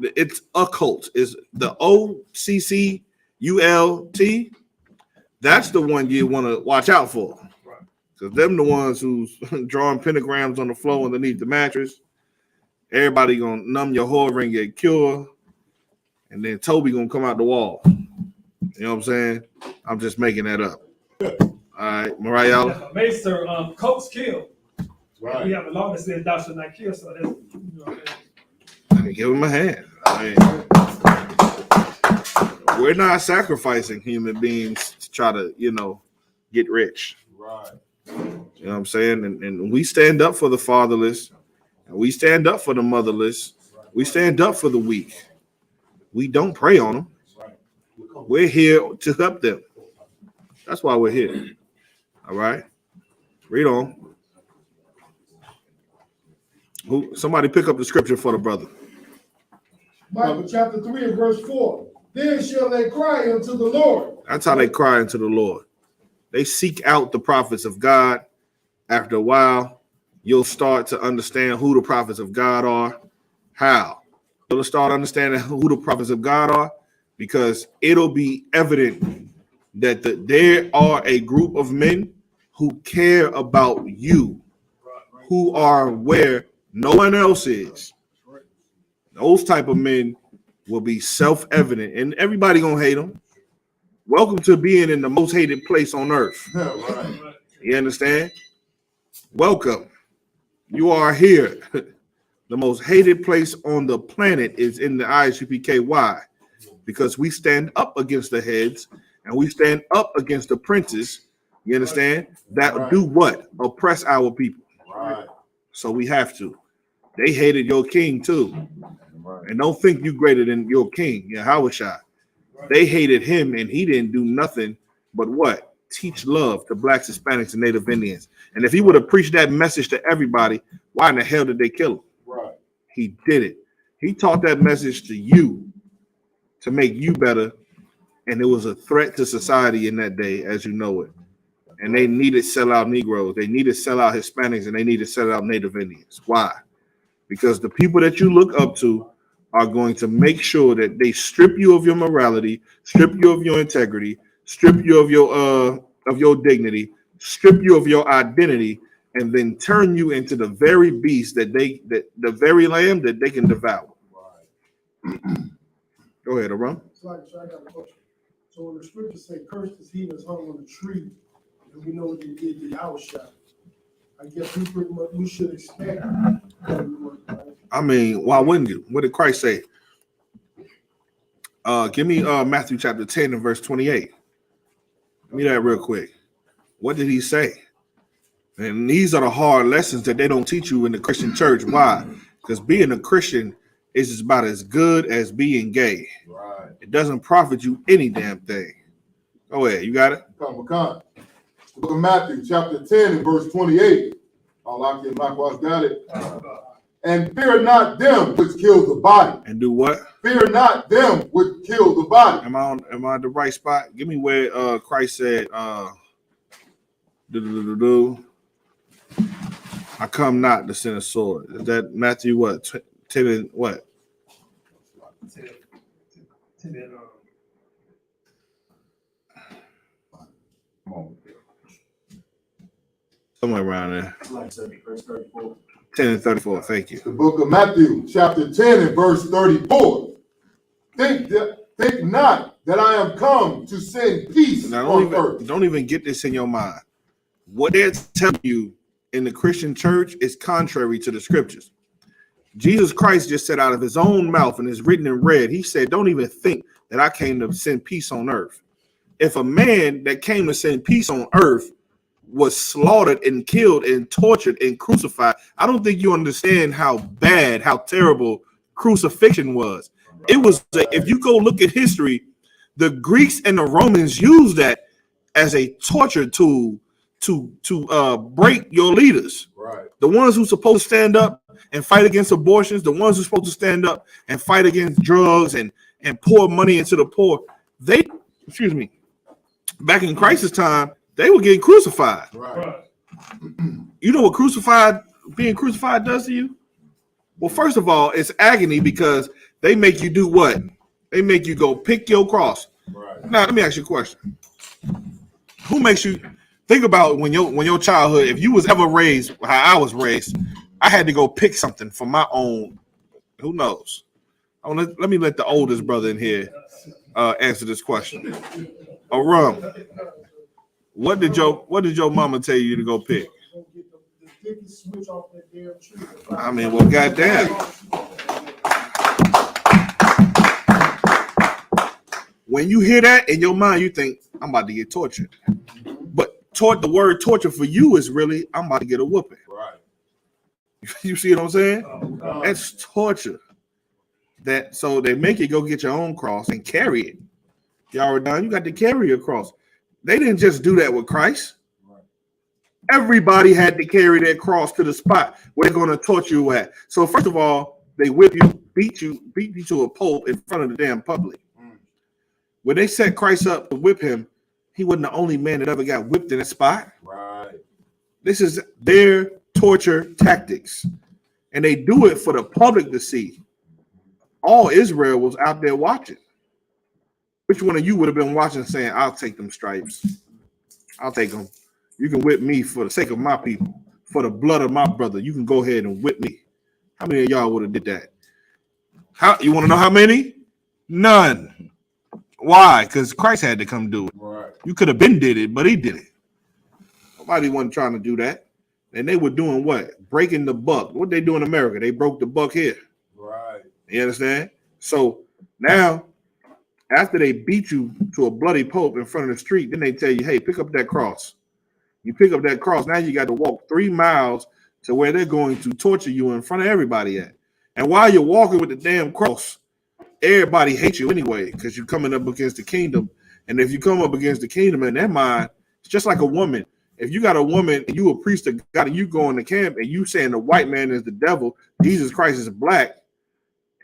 It's a cult. Is the OCCULT. That's the one you want to watch out for. Because them the ones who's drawing pentagrams on the floor underneath the mattress. Everybody gonna numb your whore and get cured. And then Toby gonna come out the wall. You know what I'm saying? I'm just making that up. All right, Mariah. Maester, cults kill. Right. We have a law that says thou shalt not kill, so that's, you know, I can give him a hand. We're not sacrificing human beings to try to, get rich. Right. You know what I'm saying? And we stand up for the fatherless. And we stand up for the motherless. We stand up for the weak. We don't prey on them. We're here to help them. That's why we're here. All right? Read on. Somebody pick up the scripture for the brother. Michael chapter 3 and verse 4. Then shall they cry unto the Lord. That's how they cry unto the Lord. They seek out the prophets of God. After a while, you'll start to understand who the prophets of God are. How? You'll start understanding who the prophets of God are because it'll be evident that there are a group of men who care about you, who are where no one else is. Those type of men will be self-evident, and everybody gonna hate them. Welcome to being in the most hated place on earth. You understand? Welcome. You are here. The most hated place on the planet is in the Isupk. Why? Because we stand up against the heads and we stand up against the princes. You understand? That do what? Oppress our people. Right. So we have to. They hated your king too. And don't think you greater than your king, Yahushua. They hated him and he didn't do nothing but what? Teach love to blacks, Hispanics, and Native Indians. And if he would have preached that message to everybody, why in the hell did they kill him? Right. He did it. He taught that message to you to make you better. And it was a threat to society in that day, as you know it. And they needed sellout Negroes. They needed sellout Hispanics, and they needed sellout Native Indians. Why? Because the people that you look up to are going to make sure that they strip you of your morality, strip you of your integrity, strip you of your dignity, strip you of your identity, and then turn you into the very beast the very lamb that they can devour. Go ahead, Aram. So I got a question. So when the scriptures say, "Cursed is he that's hung on the tree," and we know what they did to the outshot, I guess we should expect. I mean, why wouldn't you? What did Christ say? Give me Matthew chapter 10 and verse 28. Give me that real quick. What did he say? And these are the hard lessons that they don't teach you in the Christian church. Why? Because being a Christian is about as good as being gay. Right. It doesn't profit you any damn thing. Go ahead. You got it? Come. The book of Matthew, chapter 10 and verse 28. Allah likewise got it. And fear not them which kill the body. And do what? Fear not them which kill the body. Am I at the right spot? Give me where Christ said, I come not to send a sword. Is that Matthew what? 10 and what? 10 and, somewhere around there. Like 34. 10 and 34. Thank you. The book of Matthew, chapter 10 and verse 34. Think not that I am come to send peace on earth. Don't even get this in your mind. What they're telling you in the Christian church is contrary to the scriptures. Jesus Christ just said out of his own mouth, and it's written in red, he said, don't even think that I came to send peace on earth. If a man that came to send peace on earth was slaughtered and killed and tortured and crucified, I don't think you understand how bad, how terrible crucifixion was. It was, if you go look at history, the Greeks and the Romans used that as a torture tool to break your leaders. Right. Right. The ones who's supposed to stand up and fight against abortions, the ones who's supposed to stand up and fight against drugs and pour money into the poor, they, excuse me, back in crisis time, they were getting crucified. Right. You know what being crucified does to you? Well, first of all, it's agony because they make you do what? They make you go pick your cross. Right. Now, let me ask you a question. Who makes you think about when your childhood, if you was ever raised how I was raised, I had to go pick something for my own, who knows? Let me let the oldest brother in here answer this question. Aram, what did your mama tell you to go pick? I mean, well, goddamn. When you hear that in your mind, you think, I'm about to get tortured. But the word torture for you is really, I'm about to get a whooping. Right. You see what I'm saying? That's torture. So they make you go get your own cross and carry it. Y'all were done. You got to carry your cross. They didn't just do that with Christ. Everybody had to carry their cross to the spot where they're going to torture you at. So first of all, they whip you, beat you to a pulp in front of the damn public. When they set Christ up to whip him, he wasn't the only man that ever got whipped in a spot. Right. This is their torture tactics. And they do it for the public to see. All Israel was out there watching. Which one of you would have been watching saying, I'll take them stripes. I'll take them. You can whip me for the sake of my people, for the blood of my brother. You can go ahead and whip me. How many of y'all would have did that? You want to know how many? None. Why? Because Christ had to come do it. Right. You could have been did it, but he did it. Nobody wasn't trying to do that. And they were doing what? Breaking the buck. What they do in America? They broke the buck here. Right. You understand? So now, after they beat you to a bloody pulp in front of the street, then they tell you, hey, pick up that cross. You pick up that cross. Now you got to walk 3 miles to where they're going to torture you in front of everybody at. And while you're walking with the damn cross, everybody hates you anyway because you're coming up against the kingdom. And if you come up against the kingdom in their mind, it's just like a woman. If you got a woman and you a priest of God and you go in the camp and you saying the white man is the devil, Jesus Christ is black,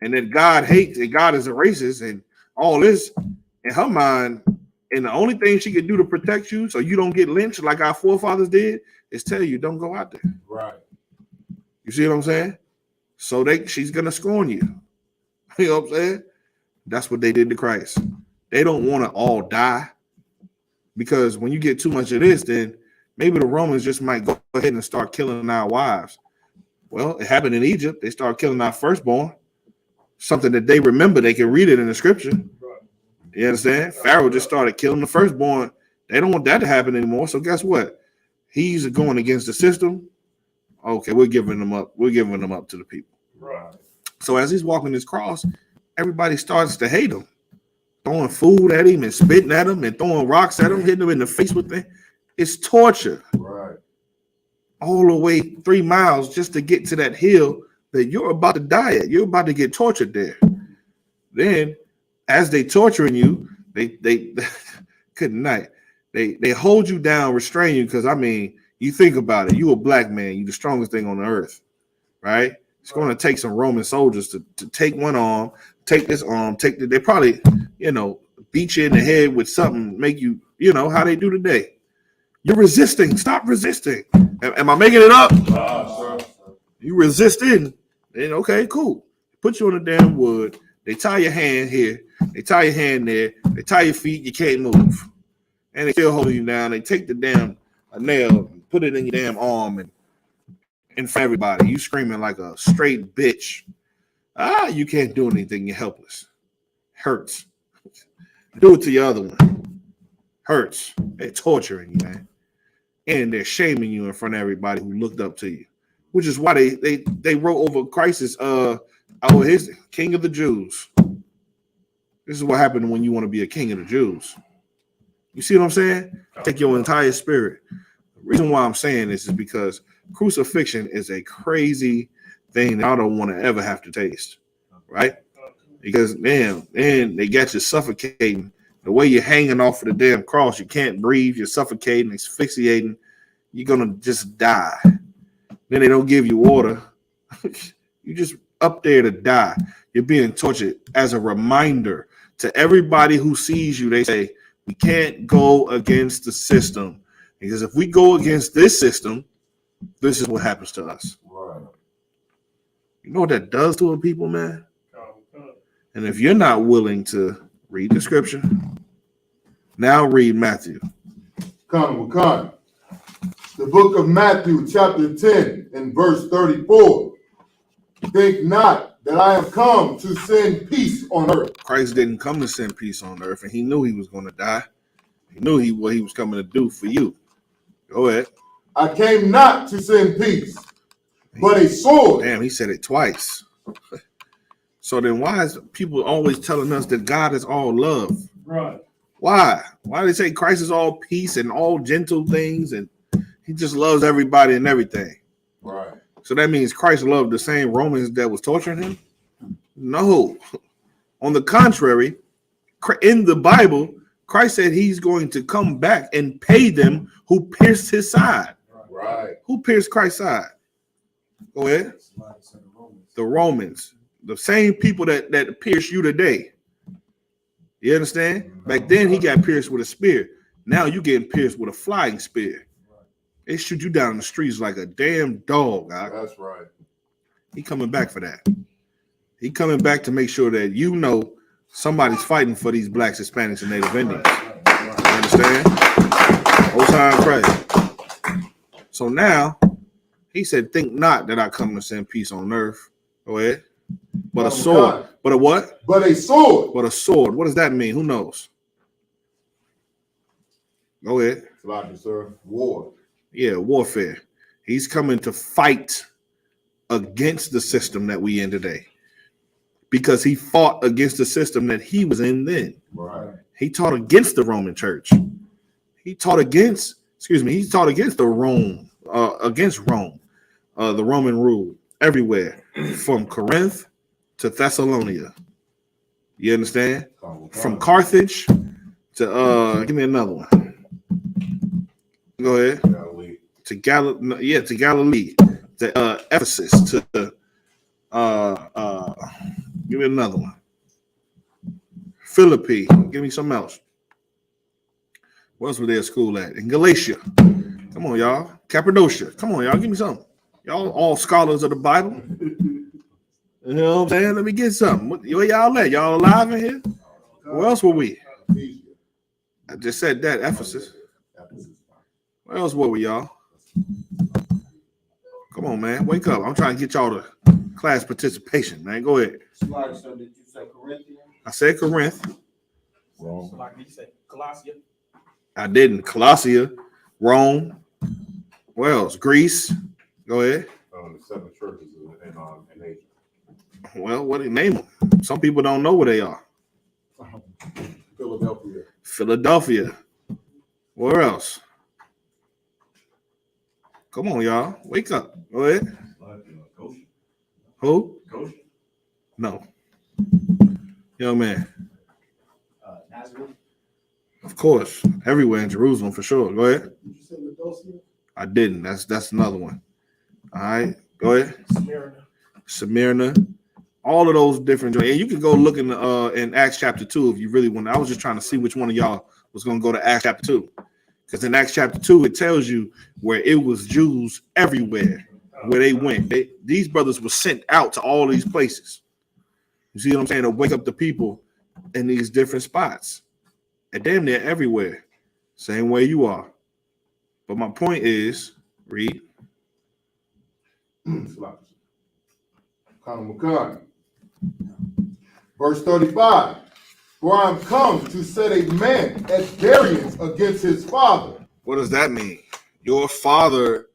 and that God hates and God is a racist and all this, in her mind, and the only thing she can do to protect you so you don't get lynched like our forefathers did is tell you don't go out there. Right. You see what I'm saying? So she's gonna scorn you. You know what I'm saying? That's what they did to Christ. They don't want to all die because when you get too much of this, then maybe the Romans just might go ahead and start killing our wives. Well, it happened in Egypt. They started killing our firstborn. Something that they remember. They can read it in the scripture. You understand? Pharaoh just started killing the firstborn. They don't want that to happen anymore. So guess what? He's going against the system. Okay, we're giving them up. We're giving them up to the people. Right. So as he's walking this cross, everybody starts to hate him, throwing food at him and spitting at him and throwing rocks at him, hitting him in the face with it. It's torture. Right. All the way 3 miles just to get to that hill that you're about to die at. You're about to get tortured there. Then, as they torturing you, they good night. They hold you down, restrain you, because I mean, you think about it. You a black man, you the strongest thing on the earth, right? It's going to take some Roman soldiers to take one arm, take this arm, they probably, beat you in the head with something, make you, how they do today. You're resisting. Stop resisting. Am I making it up? You resisting. Then okay, cool. Put you on the damn wood. They tie your hand here. They tie your hand there. They tie your feet. You can't move. And they still holding you down. They take the damn nail and put it in your damn arm and in front of everybody. You screaming like a straight bitch. You can't do anything. You're helpless. Hurts. Do it to your other one. Hurts. They're torturing you, man. And they're shaming you in front of everybody who looked up to you. Which is why they wrote over Christ's his King of the Jews. This is what happened when you want to be a king of the Jews. You see what I'm saying? Take your entire spirit. The reason why I'm saying this is because crucifixion is a crazy thing that I don't want to ever have to taste, right? Because man, they got you suffocating. The way you're hanging off of the damn cross, you can't breathe. You're suffocating, asphyxiating. You're gonna just die. Then they don't give you water. You just up there to die. You're being tortured. As a reminder to everybody who sees you, they say, we can't go against the system. Because if we go against this system, this is what happens to us. Right. You know what that does to a people, man? And if you're not willing to read the scripture, now read Matthew. Wakanda. The book of Matthew, chapter 10, and verse 34. Think not that I have come to send peace on earth. Christ didn't come to send peace on earth, and he knew he was going to die. He knew what he was coming to do for you. Go ahead. I came not to send peace, but a sword. Damn, he said it twice. So then why is people always telling us that God is all love? Right. Why? Why do they say Christ is all peace and all gentle things and he just loves everybody and everything? Right. So that means Christ loved the same Romans that was torturing him? No. On the contrary, in the Bible, Christ said he's going to come back and pay them who pierced his side. Right. Who pierced Christ's side? Go ahead. The Romans. The same people that pierced you today. You understand? Back then he got pierced with a spear. Now you getting pierced with a flying spear. They shoot you down in the streets like a damn dog. That's right. He coming back for that. He coming back to make sure that you know somebody's fighting for these blacks, Hispanics, and Native Indians. You understand? Most High Christ. So now he said, think not that I come to send peace on earth. Go ahead. But a sword. But a what? But a sword. But a sword. What does that mean? Who knows? Go ahead. Sir. War. Yeah, warfare. He's coming to fight against the system that we in today. Because he fought against the system that he was in then. Right. He taught against the Roman church. He taught against the Rome, against Rome, the Roman rule everywhere, from Corinth to Thessalonica. You understand? From Carthage to give me another one. Go ahead. Galilee. To Galilee, to Ephesus, to give me another one. Philippi. Give me something else. Where else was their school at? In Galatia. Come on, y'all. Cappadocia. Come on, y'all. Give me something. Y'all all scholars of the Bible. You know what I'm saying? Let me get something. Where y'all at? Y'all alive in here? Where else were we? I just said that. Ephesus. Where else were we, y'all? Come on, man. Wake up. I'm trying to get y'all to class participation, man. Go ahead. So did you say Corinthians? I said Corinth. Wrong. So like you said Colossia. I didn't. Colossia, Rome. Where else? Greece. Go ahead. The 7 churches in Asia. Well, what do you name them? Some people don't know where they are. Philadelphia. Where else? Come on, y'all. Wake up. Go ahead. Who? No. Young man. Nazareth. Of course. Everywhere in Jerusalem for sure. Go ahead. Did you say Laodicea? I didn't. That's another one. All right. Go ahead. Smyrna. All of those different. And you can go look in Acts chapter 2 if you really want. I was just trying to see which one of y'all was going to go to Acts chapter 2. Because in Acts chapter 2, it tells you where it was Jews everywhere, where they went. These brothers were sent out to all these places. You see what I'm saying? To wake up the people in these different spots. And damn near everywhere. Same way you are. But my point is, read. Verse 35. For I am come to set a man at variance against his father. What does that mean? Your father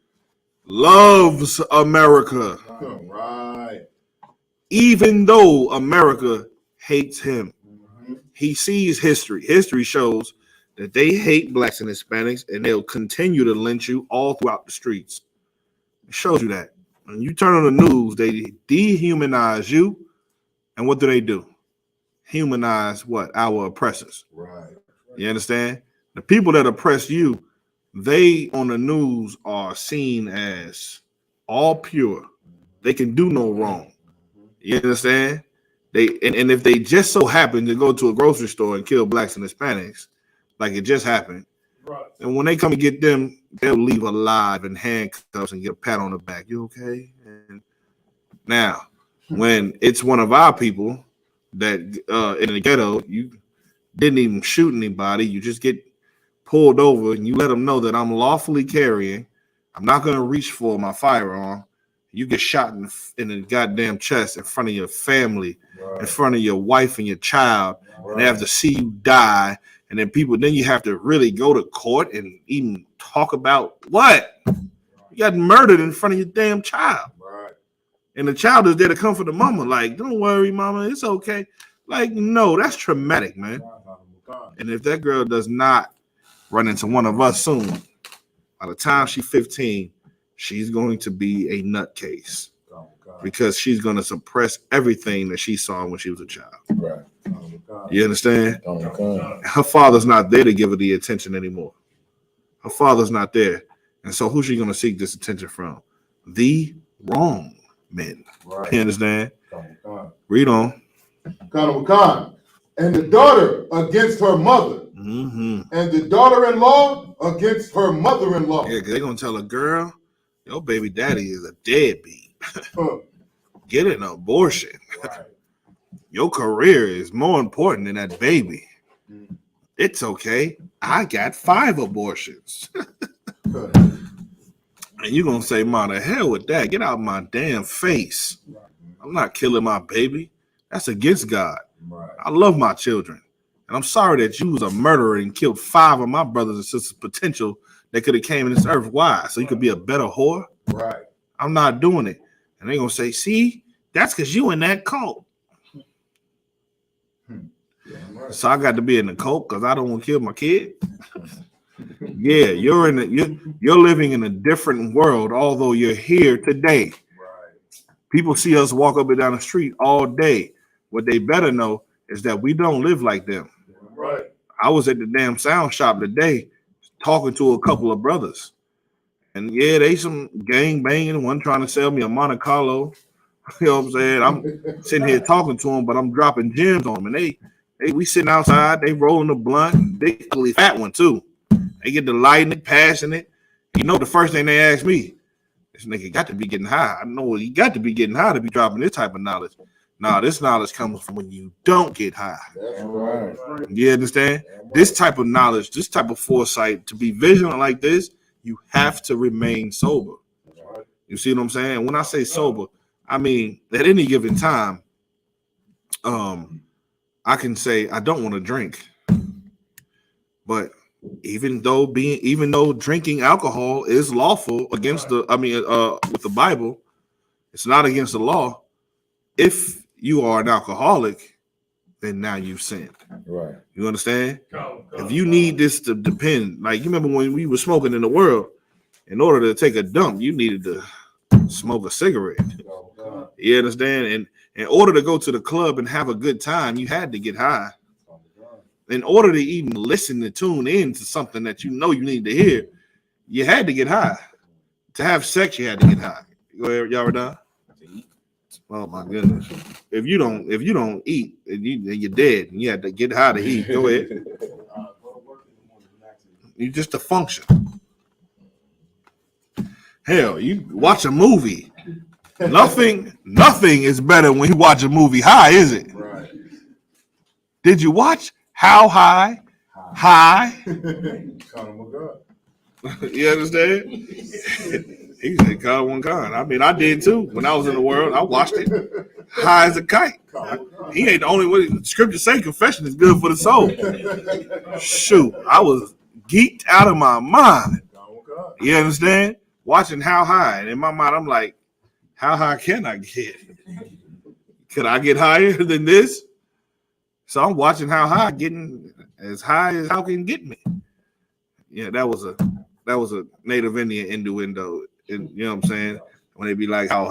loves America. Right. Even though America hates him. He sees history. History shows that they hate blacks and Hispanics, and they'll continue to lynch you all throughout the streets. It shows you that. When you turn on the news, they dehumanize you. And what do? Humanize what? Our oppressors. Right. You understand? The people that oppress you, they on the news are seen as all pure. They can do no wrong. You understand? And if they just so happen to go to a grocery store and kill blacks and Hispanics, like it just happened, and when they come and get them, they'll leave alive in handcuffs and get a pat on the back. You okay? And now, when it's one of our people that in the ghetto, you didn't even shoot anybody, you just get pulled over and you let them know that I'm lawfully carrying. I'm not going to reach for my firearm. You get shot in the goddamn chest in front of your family, in front of your wife and your child, and they have to see you die. And then you have to really go to court and even talk about what? You got murdered in front of your damn child. Right. And the child is there to comfort the mama. Like, don't worry, mama, it's okay. Like, no, that's traumatic, man. And if that girl does not run into one of us soon, by the time she's 15, she's going to be a nutcase because she's going to suppress everything that she saw when she was a child. Right. You understand? Her father's not there to give her the attention anymore. Her father's not there. And so who's she going to seek this attention from? The wrong men. Right. You understand? Read on. Khan. And the daughter against her mother. Mm-hmm. And the daughter-in-law against her mother-in-law. Yeah, because they're going to tell a girl, your baby daddy is a deadbeat. Get an abortion. Right. Your career is more important than that baby. It's okay. I got 5 abortions. And you're going to say, Ma, the hell with that. Get out of my damn face. I'm not killing my baby. That's against God. Right. I love my children. And I'm sorry that you was a murderer and killed 5 of my brothers and sisters potential that could have came in this earth. Why? So you could be a better whore? Right. I'm not doing it. And they're going to say, see, that's because you in that cult. Right. So I got to be in the cult because I don't want to kill my kid. Yeah, you're living in a different world, although you're here today. Right. People see us walk up and down the street all day. What they better know is that we don't live like them. Right. I was at the damn sound shop today talking to a couple of brothers. And yeah, they some gang banging, one trying to sell me a Monte Carlo. You know what I'm saying? I'm sitting here talking to them, but I'm dropping gems on them. And we sitting outside, they rolling the blunt, big ugly fat one too. They get the lighting it, passing it. You know the first thing they ask me, this nigga got to be getting high. I know he got to be getting high to be dropping this type of knowledge. Nah, this knowledge comes from when you don't get high. That's right. You understand? This type of knowledge, this type of foresight, to be vigilant like this, you have to remain sober. You see what I'm saying? When I say sober, I mean at any given time, I can say I don't want to drink. But even though drinking alcohol is lawful against with the Bible, it's not against the law. If you are an alcoholic, then now you've sinned. Right. You understand? If you need this to depend, like you remember when we were smoking in the world, in order to take a dump, you needed to smoke a cigarette. You understand? And in order to go to the club and have a good time, you had to get high. In order to even listen and tune in to something that you know you need to hear, you had to get high. To have sex, you had to get high. Y'all were done? Oh my goodness! If you don't eat, and you're dead, and you have to get high to eat. Go ahead. You just a function. Hell, you watch a movie. Nothing is better when you watch a movie high, is it? Right. Did you watch How High? High? You understand? He said, "Con one con." I mean, I did too. When I was in the world, I watched it. High as a kite. He ain't the only one. Scripture say confession is good for the soul. Shoot, I was geeked out of my mind. You understand? Watching How High, and in my mind, I'm like, how high can I get? Could I get higher than this? So I'm watching How High, getting as high as how can get me. Yeah, that was a Native Indian innuendo. And, you know what I'm saying? When they be like, how,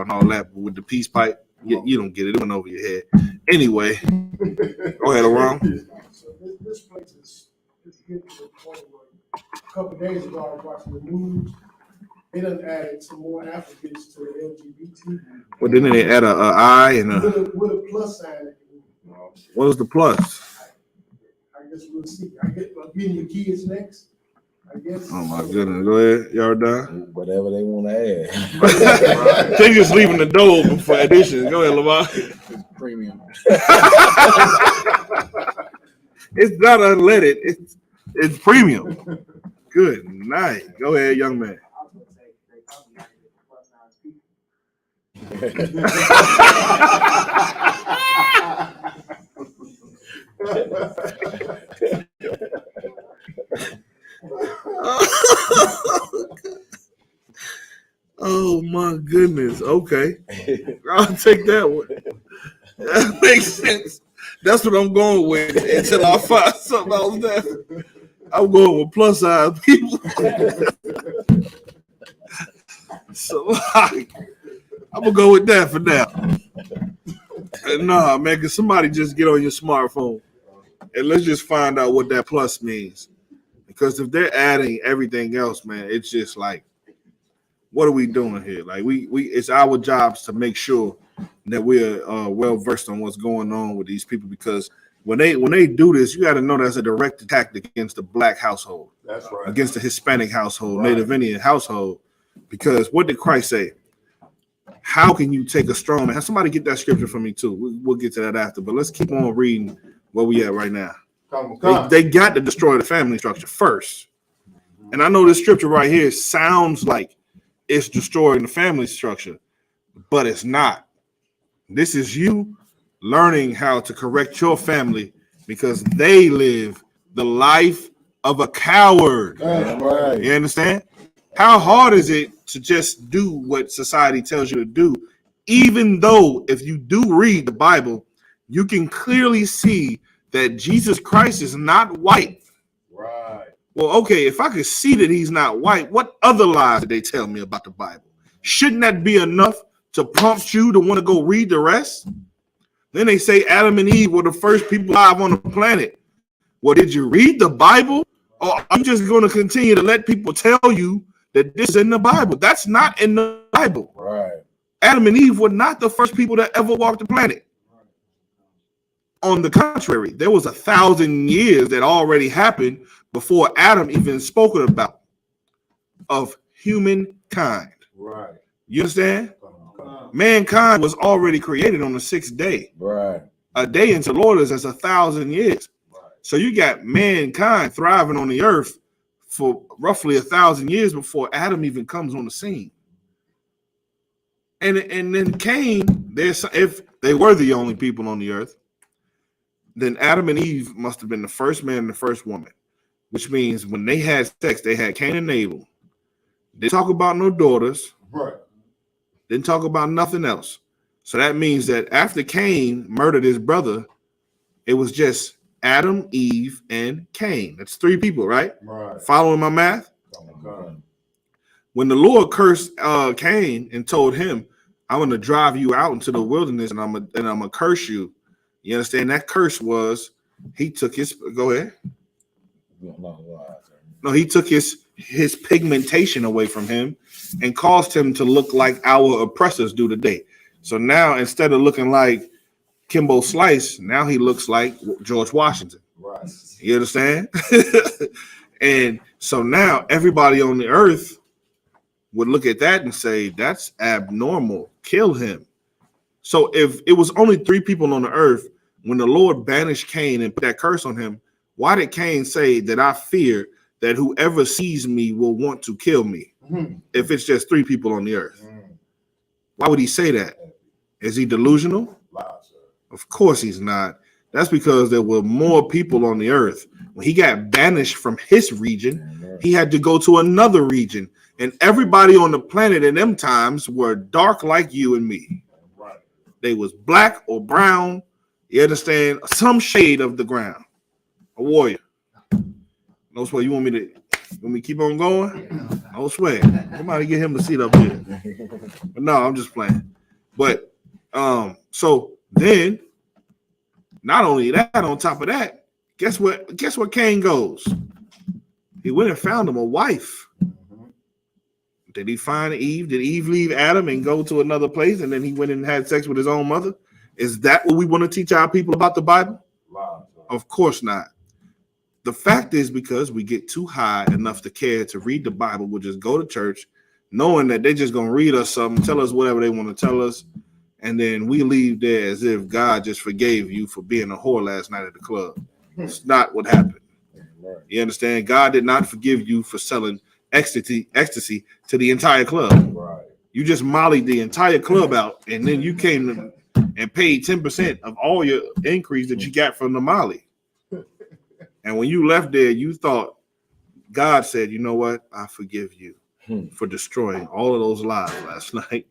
and all that, but with the peace pipe, you don't get it. It went over your head. Anyway, go ahead, Aram. So this place is getting to the point where a couple of days ago I was watching the news, They done added some more alphabets to the LGBT. Well, then they add a I and With a plus sign. What was the plus? I guess we'll see. I guess getting your kids next. I guess. Oh my goodness. Go ahead. Y'all done? Whatever they want to add. They just leaving the door open for additions. Go ahead, Lamar. Premium. It's not unleaded. It's premium. Good night. Go ahead, young man. Oh my goodness. Okay. I'll take that one. That makes sense. That's what I'm going with until I find something else there. I'm going with plus size people. So I'm gonna go with that for now. Nah, man, can somebody just get on your smartphone and let's just find out what that plus means. Because if they're adding everything else, man, it's just like, what are we doing here? Like we it's our jobs to make sure that we're well versed on what's going on with these people, because when they do this, you got to know that's a direct attack against the black household. That's right. Against the Hispanic household, right. Native Indian household. Because what did Christ say? How can you take a strong man? Have somebody get that scripture for me too. We'll get to that after, but let's keep on reading where we at right now. They got to destroy the family structure first. And I know this scripture right here sounds like it's destroying the family structure, but it's not. This is you learning how to correct your family because they live the life of a coward. Right. You understand? How hard is it to just do what society tells you to do, even though if you do read the Bible, you can clearly see that Jesus Christ is not white. Right. Well, okay, if I could see that he's not white, what other lies did they tell me about the Bible? Shouldn't that be enough to prompt you to want to go read the rest? Then they say Adam and Eve were the first people alive on the planet. Well, did you read the Bible? Or are you just going to continue to let people tell you that this is in the Bible? That's not in the Bible. Right. Adam and Eve were not the first people that ever walked the planet. On the contrary, there was 1,000 years that already happened before Adam even spoken about of humankind. Right. You understand? Mankind was already created on the 6th day. Right. A day into the Lord is as 1,000 years. Right. So you got mankind thriving on the earth for roughly 1,000 years before Adam even comes on the scene. And then Cain, if they were the only people on the earth, then Adam and Eve must have been the first man and the first woman, which means when they had sex, they had Cain and Abel. They talk about no daughters. Right. Didn't talk about nothing else. So that means that after Cain murdered his brother, it was just Adam, Eve, and Cain. That's 3 people, right? Right. Following my math? Okay. When the Lord cursed Cain and told him, I'm going to drive you out into the wilderness and I'm going to curse you. You understand? That curse was he took his go ahead. No, he took his pigmentation away from him and caused him to look like our oppressors do today. So now instead of looking like Kimbo Slice, now he looks like George Washington. Right. You understand? And so now everybody on the earth would look at that and say, that's abnormal. Kill him. So if it was only 3 people on the earth, when the Lord banished Cain and put that curse on him, why did Cain say that I fear that whoever sees me will want to kill me? Mm-hmm. If it's just 3 people on the earth? Mm-hmm. Why would he say that? Is he delusional? Of course he's not. That's because there were more people on the earth. When he got banished from his region, he had to go to another region. And everybody on the planet in them times were dark like you and me. Right. They was black or brown, you understand, some shade of the ground. A warrior. No swear, you want me to keep on going? No swear. Somebody get him a seat up here. But no, I'm just playing. But so then, not only that, on top of that, guess where Cain goes? He went and found him a wife. Did he find Eve? Did Eve leave Adam and go to another place, and then he went and had sex with his own mother? Is that what we want to teach our people about the Bible? Wow. Of course not. The fact is, because we get too high enough to care to read the Bible, we'll just go to church knowing that they're just going to read us something, tell us whatever they want to tell us, and then we leave there as if God just forgave you for being a whore last night at the club. It's not what happened. You understand? God did not forgive you for selling ecstasy to the entire club. Right. You just mollied the entire club out, and then you came and paid 10% of all your increase that you got from the molly. And when you left there, you thought God said, you know what? I forgive you for destroying all of those lives last night.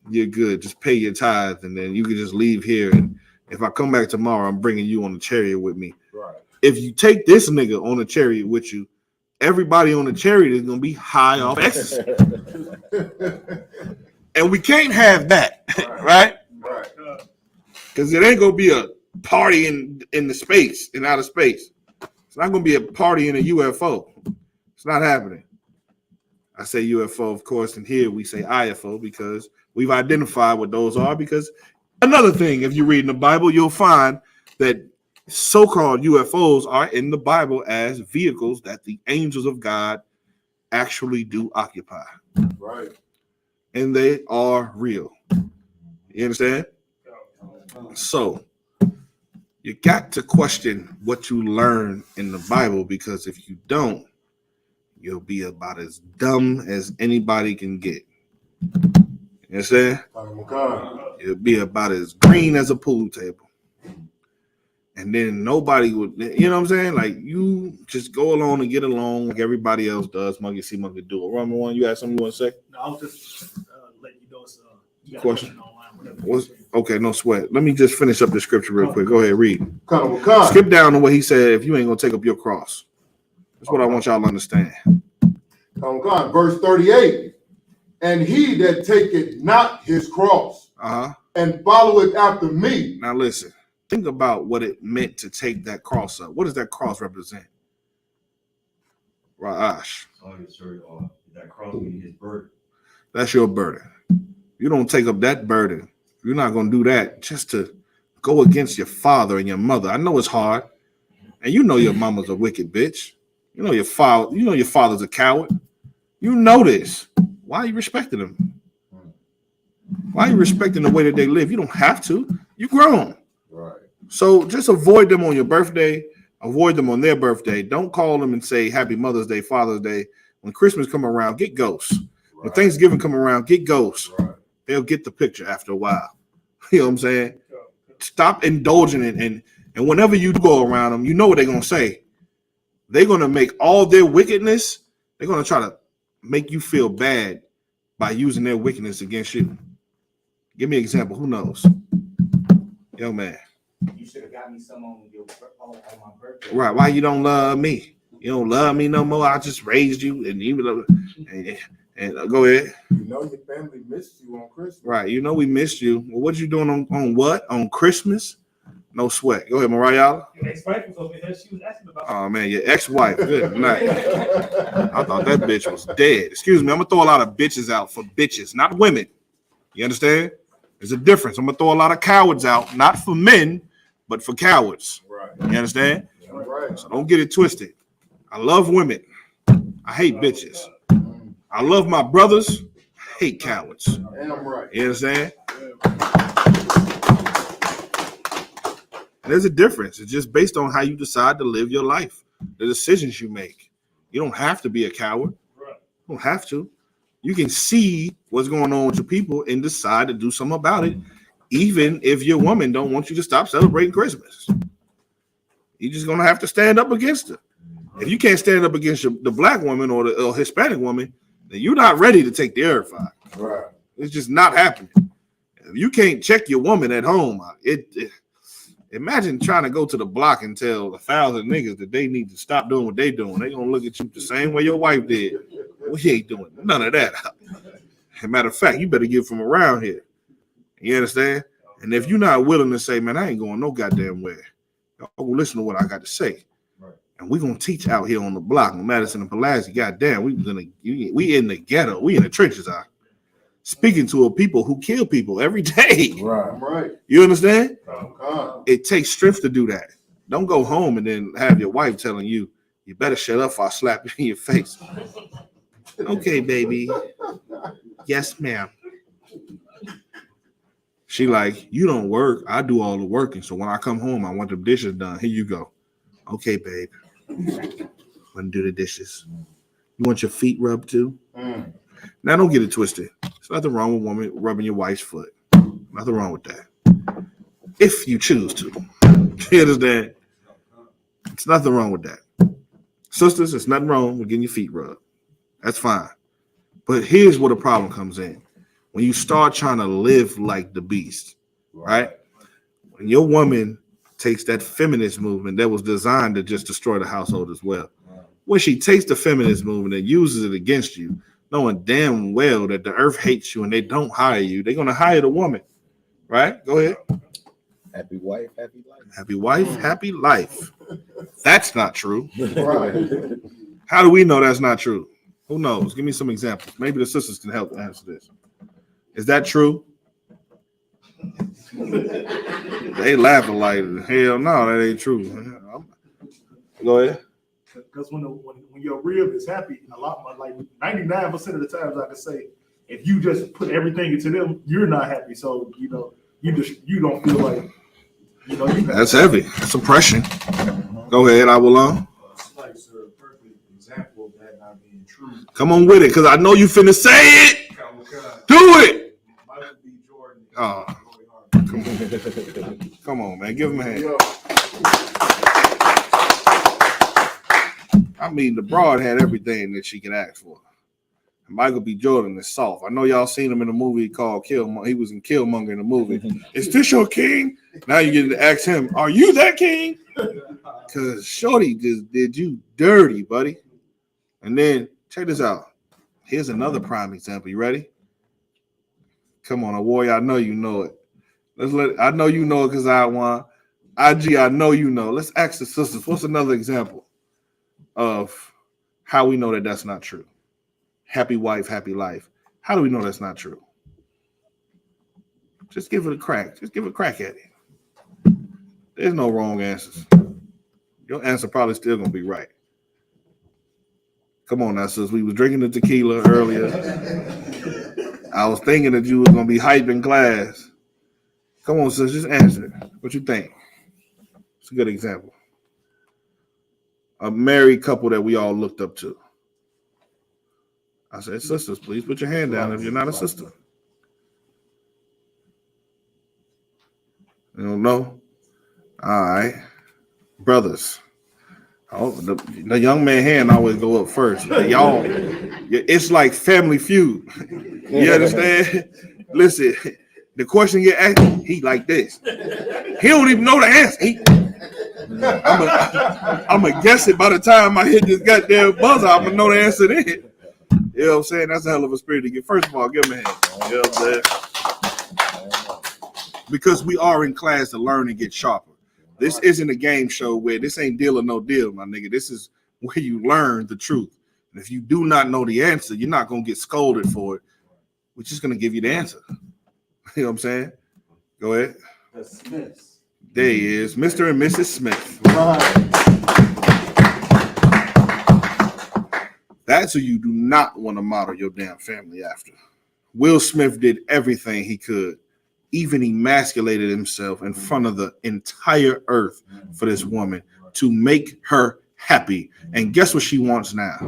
You're good. Just pay your tithe, and then you can just leave here. And if I come back tomorrow, I'm bringing you on the chariot with me. Right. If you take this nigga on the chariot with you, everybody on the chariot is going to be high off ecstasy. And we can't have that, right? Right. Because it ain't going to be a party in the space, in outer space. It's not going to be a party in a UFO. It's not happening. I say UFO, of course, and here we say IFO because we've identified what those are. Because another thing, if you read in the Bible, you'll find that so-called UFOs are in the Bible as vehicles that the angels of God actually do occupy. Right. And they are real. You understand? So you got to question what you learn in the Bible, because if you don't, you'll be about as dumb as anybody can get. You understand? You'll be about as green as a pool table. And then nobody would, you know what I'm saying? Like, you just go along and get along like everybody else does. Monkey see, monkey do it. Roman one, you have something you want to say? No, I was just letting you know. You got Question? online, okay, no sweat. Let me just finish up the scripture real quick. Go ahead, read. Come. Skip down to what he said, if you ain't going to take up your cross. That's what I want y'all to understand. Come. Verse 38. And he that taketh not his cross and followeth after me. Now listen. Think about what it meant to take that cross up. What does that cross represent? Ra'ash. Oh, yes, sir. That cross being his burden. That's your burden. You don't take up that burden. You're not going to do that just to go against your father and your mother. I know it's hard. And you know your mama's a wicked bitch. You know your father's a coward. You know this. Why are you respecting them? Why are you respecting the way that they live? You don't have to. You grown. Right. So just avoid them on your birthday. Avoid them on their birthday. Don't call them and say Happy Mother's Day, Father's Day. When Christmas come around, get ghosts. Right. When Thanksgiving come around, get ghosts. Right. They'll get the picture after a while. You know what I'm saying? Stop indulging in and whenever you go around them, you know what they're going to say. They're going to make all their wickedness, they're going to try to make you feel bad by using their wickedness against you. Give me an example. Who knows? Young man. You should have got me some on my birthday. Right. Why you don't love me? You don't love me no more. I just raised you, and even and go ahead. You know your family missed you on Christmas. Right. You know we missed you. Well, what you doing on what? On Christmas? No sweat. Go ahead, Mariah. Your ex-wife was over here. She was asking about. Oh man, your ex-wife. Good night. I thought that bitch was dead. Excuse me. I'm gonna throw a lot of bitches out for bitches, not women. You understand? There's a difference. I'm gonna throw a lot of cowards out, not for men, but for cowards. Right. You understand? Right. So don't get it twisted. I love women. I hate bitches. I love my brothers. I hate cowards. And I'm right. You understand? There's a difference. It's just based on how you decide to live your life, the decisions you make. You don't have to be a coward. You don't have to. You can see what's going on with your people and decide to do something about it, even if your woman don't want you to stop celebrating Christmas. You're just gonna have to stand up against her. If you can't stand up against the black woman or the Hispanic woman, then you're not ready to take the air fight. Right. It's just not happening. If you can't check your woman at home, imagine trying to go to the block and tell 1,000 niggas that they need to stop doing what they doing. They gonna look at you the same way your wife did. We ain't doing none of that. As a matter of fact, you better get from around here. You understand? And if you're not willing to say, man, I ain't going no goddamn where, y'all go listen to what I got to say. Right. And we're gonna teach out here on the block on Madison and Pulaski. Goddamn, we in the ghetto, we in the trenches out. Speaking to a people who kill people every day. Right. You understand? Okay. It takes strength to do that. Don't go home and then have your wife telling you, you better shut up or I'll slap you in your face. Okay, baby. Yes, ma'am. She like, you don't work. I do all the working. So when I come home, I want the dishes done. Here you go. Okay, babe. Want to do the dishes. You want your feet rubbed too? Now, don't get it twisted. There's nothing wrong with woman rubbing your wife's foot. Nothing wrong with that. If you choose to. You understand? It's nothing wrong with that. Sisters, there's nothing wrong with getting your feet rubbed. That's fine. But here's where the problem comes in. When you start trying to live like the beast, right? When your woman takes that feminist movement that was designed to just destroy the household as well. When she takes the feminist movement and uses it against you, knowing damn well that the earth hates you and they don't hire you, they're going to hire the woman, right? Go ahead. Happy wife, happy life. Happy wife, happy life. That's not true. Right. How do we know that's not true? Who knows? Give me some examples. Maybe the sisters can help answer this. Is that true? They laughing like, hell no, that ain't true. Go ahead. Because when your rib is happy, a lot more, like 99% of the times I can say, if you just put everything into them, you're not happy. So you don't feel like you That's heavy. That's oppression. Go ahead, I will on. Like, sir, a perfect example of that not being true. Come on with it, because I know you finna say it. Do it. Michael B. Jordan. Oh, come on, man. Give him a hand. I mean, the broad had everything that she could ask for. Michael B. Jordan is soft. I know y'all seen him in a movie called Killmonger. He was in Killmonger in the movie. Is this your king? Now you get to ask him, are you that king? Because Shorty just did you dirty, buddy. And then, check this out. Here's another prime example. You ready? Come on, a warrior. I know you know it. I know you know it because I won. IG, I know you know. Let's ask the sisters. What's another example of how we know that that's not true? Happy wife, happy life. How do we know that's not true? Just give it a crack. Just give it a crack at it. There's no wrong answers. Your answer probably still gonna be right. Come on now, sis. We was drinking the tequila earlier. I was thinking that you was gonna be hype in class. Come on, sis. Just answer it. What you think? It's a good example. A married couple that we all looked up to. I said, sisters, please put your hand down if you're not a sister. You don't know? All right. Brothers. Oh, the young man hand always go up first. Y'all, it's like Family Feud. You understand? Listen, the question you ask, he like this. He don't even know the answer. I'm going to guess it by the time I hit this goddamn buzzer. I'm going to know the answer then. You know what I'm saying? That's a hell of a spirit to get. First of all, give him a hand. You know what I'm saying? Because we are in class to learn and get sharper. This isn't a game show where this ain't deal or no deal, my nigga. This is where you learn the truth. And if you do not know the answer, you're not going to get scolded for it. We're just going to give you the answer. You know what I'm saying? Go ahead. The Smiths. There he is, Mr. and Mrs. Smith. That's who you do not want to model your damn family after. Will Smith did everything he could, even emasculated himself in front of the entire earth for this woman to make her happy. And guess what she wants now?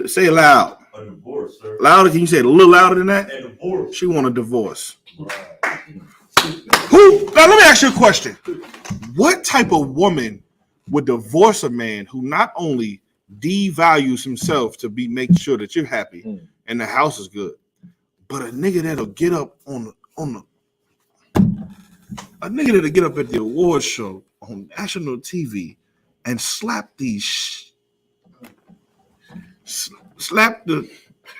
Say it loud. A divorce, sir. Louder? Can you say it a little louder than that? A divorce. She want a divorce. Who? Now let me ask you a question. What type of woman would divorce a man who not only devalues himself to make sure that you're happy and the house is good, but a nigga that'll get up a nigga that'll get up at the awards show on national TV and slap slap the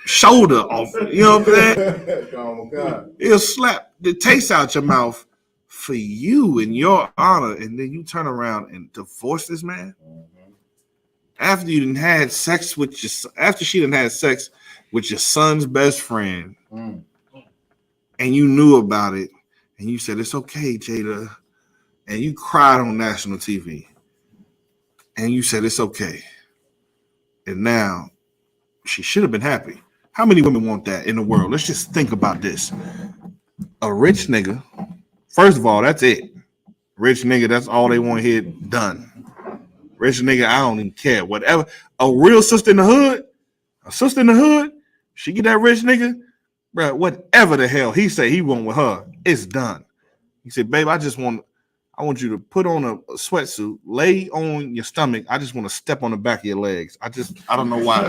shoulder off, you know what I'm saying? Oh, God. He'll slap the taste out your mouth for you in your honor, and then you turn around and divorce this man after you didn't had sex with after she didn't had sex with your son's best friend, and you knew about it, and you said it's okay, Jada, and you cried on national TV, and you said it's okay, and now she should have been happy. How many women want that in the world? Let's just think about this. A rich nigga, first of all, that's it. Rich nigga, that's all they want to hear done. Rich nigga, I don't even care. Whatever. A real sister in the hood, she get that rich nigga, bro, whatever the hell he say he want with her, it's done. He said, babe, I want you to put on a sweatsuit, lay on your stomach. I just want to step on the back of your legs. I don't know why.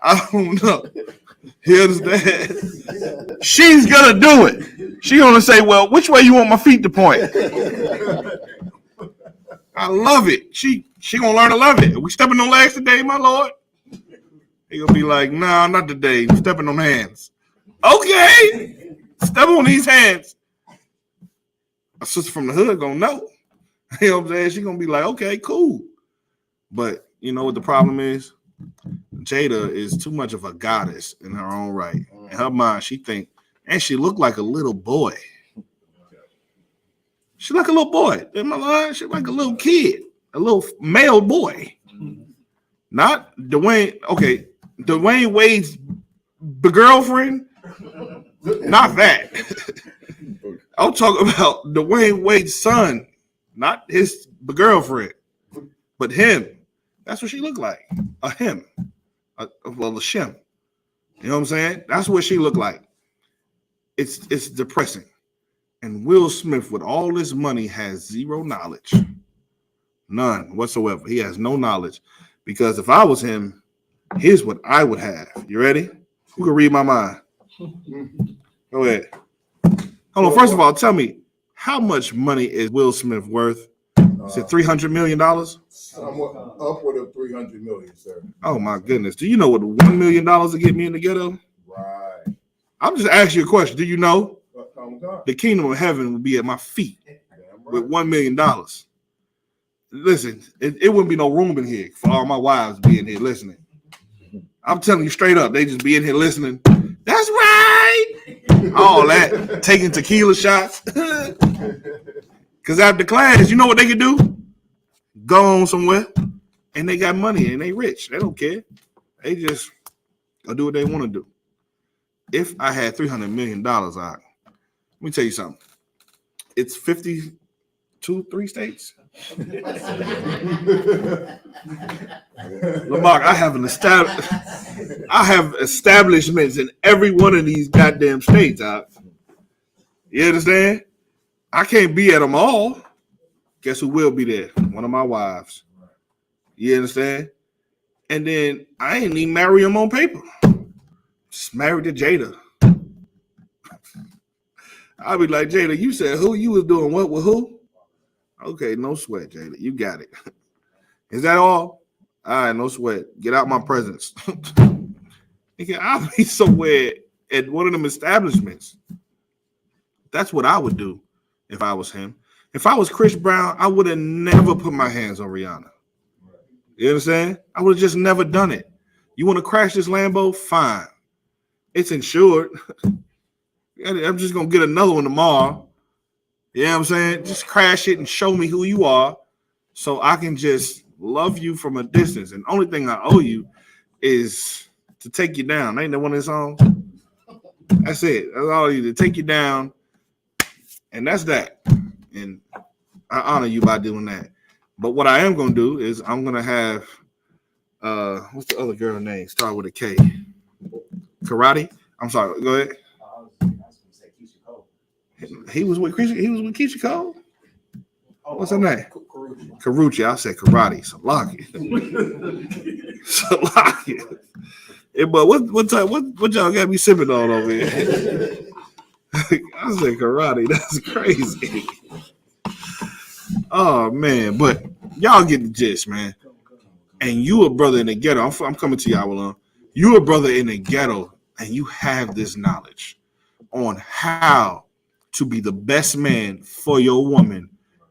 I don't know. You understand? She's gonna do it. She's gonna say, well, which way you want my feet to point? I love it. She gonna learn to love it. Are we stepping on legs today, my lord? He gonna be like, nah, not today. We're stepping on hands. Okay. Step on these hands. A sister from the hood gonna know. You know what I'm saying? She gonna be like, okay, cool. But you know what the problem is? Jada is too much of a goddess in her own right. In her mind, she think, and she look like a little boy. She like a little boy. Am I lying? She like a little kid, a little male boy. Not Dwayne. Okay, Dwayne Wade's girlfriend. Not that. I'm talking about Dwayne Wade's son, not his girlfriend, but him. That's what she looked like. A him. A shim. You know what I'm saying? That's what she looked like. It's depressing. And Will Smith, with all this money, has zero knowledge. None whatsoever. He has no knowledge. Because if I was him, here's what I would have. You ready? Who can read my mind? Go ahead. Hold on. First of all, tell me, how much money is Will Smith worth? Is it $300 million? Somewhat upward of $300 million, sir. Oh my goodness. Do you know what $1 million to get me in the ghetto? Right. I'm just asking you a question. Do you know the kingdom of heaven will be at my feet with $1 million? Listen, it wouldn't be no room in here for all my wives being here listening. I'm telling you straight up, they just be in here listening. That's right. All that, taking tequila shots. Because after class, you know what they can do? Go on somewhere, and they got money, and they rich. They don't care. They just go do what they want to do. If I had $300 million, let me tell you something. It's 3 states. Lamar, I have establishments in every one of these goddamn states. You understand? I can't be at them all. Guess who will be there? One of my wives. You understand? And then I ain't even marry him on paper. Just married to Jada. I'll be like, Jada, you said who? You was doing what with who? Okay, no sweat, Jada. You got it. Is that all? All right, no sweat. Get out my presence. I'll be somewhere at one of them establishments. That's what I would do if I was him. If I was Chris Brown, I would have never put my hands on Rihanna. You understand? I would have just never done it. You want to crash this Lambo? Fine. It's insured. I'm just going to get another one tomorrow. You know what I'm saying? Just crash it and show me who you are so I can just love you from a distance. And the only thing I owe you is to take you down. Ain't that one of his songs? That's it. That's all I need, to take you down. And that's that. And I honor you by doing that. But what I am going to do is I'm going to have, what's the other girl name? Start with a K. Karate? I'm sorry. Go ahead. He was with Keisha Cole? What's her name? Karuchi. I said karate. Salaki. Salaki. Yeah, but what y'all got me sipping on over here? I said karate. That's crazy. Oh man, but y'all get the gist, man. And you a brother in the ghetto. I'm coming to y'all alone. You a brother in the ghetto, and you have this knowledge. on how to be the best man for your woman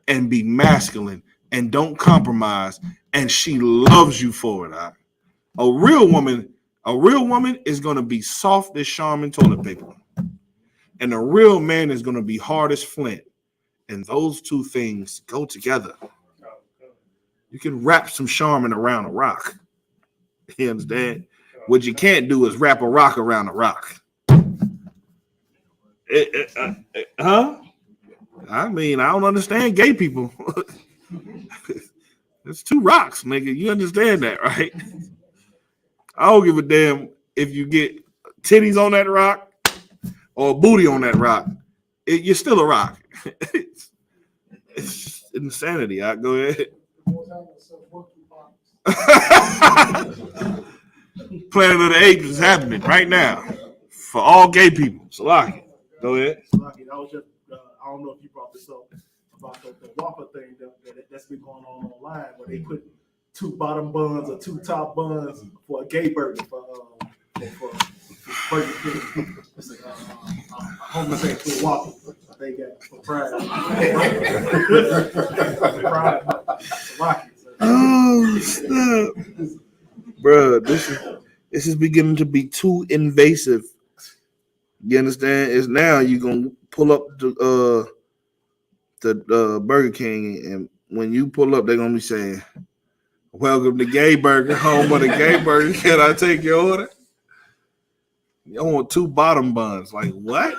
and be masculine and don't compromise, and she loves you for it. Right? A real woman is gonna be soft as Charmin toilet paper, and a real man is gonna be hard as flint. And those two things go together. You can wrap some Charmin around a rock. You understand? What you can't do is wrap a rock around a rock. Huh? I mean, I don't understand gay people. It's two rocks, nigga. You understand that, right? I don't give a damn if you get titties on that rock or booty on that rock. You're still a rock. It's insanity. I go ahead. Planet of the Apes is happening right now for all gay people. Salaki, go ahead. Salaki, I was just, I don't know if you brought this up about the Whopper thing that's been going on online, where they put 2 bottom buns or 2 top buns for a gay burger for Burger King. It's like, I'm gonna say for Whopper. They got for pride. Oh, snap. Bro, this is beginning to be too invasive. You understand? It's now you're gonna pull up the Burger King, and when you pull up, they're gonna be saying, "Welcome to Gay Burger, home of the Gay Burger. Can I take your order?" You want 2 bottom buns? Like what?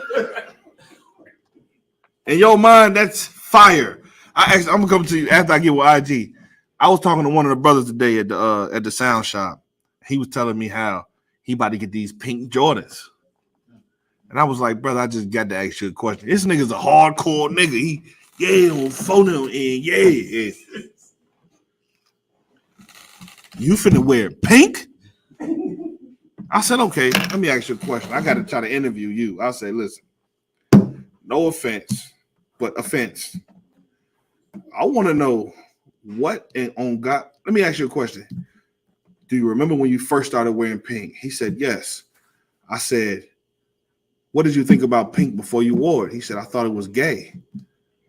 In your mind, that's fire. I'm gonna come to you after I get with IG. I was talking to one of the brothers today at the sound shop. He was telling me how he about to get these pink Jordans. And I was like, brother, I just got to ask you a question. This nigga's a hardcore nigga. On photo and yeah. You finna wear pink? I said, okay, let me ask you a question. I got to try to interview you. I say, listen, no offense, but offense. I want to know what and on God. Let me ask you a question. Do you remember when you first started wearing pink? He said, yes. I said, what did you think about pink before you wore it? He said, I thought it was gay.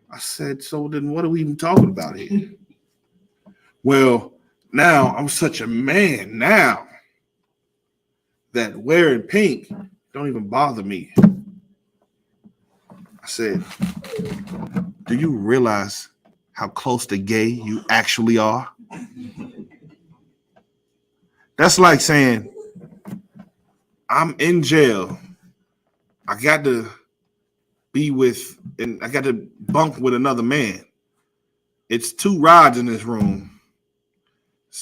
I said, so then what are we even talking about here? Well, now I'm such a man now that wearing pink don't even bother me. I said, do you realize how close to gay you actually are? That's like saying, I'm in jail. I got to be with, and I got to bunk with another man. It's 2 rods in this room,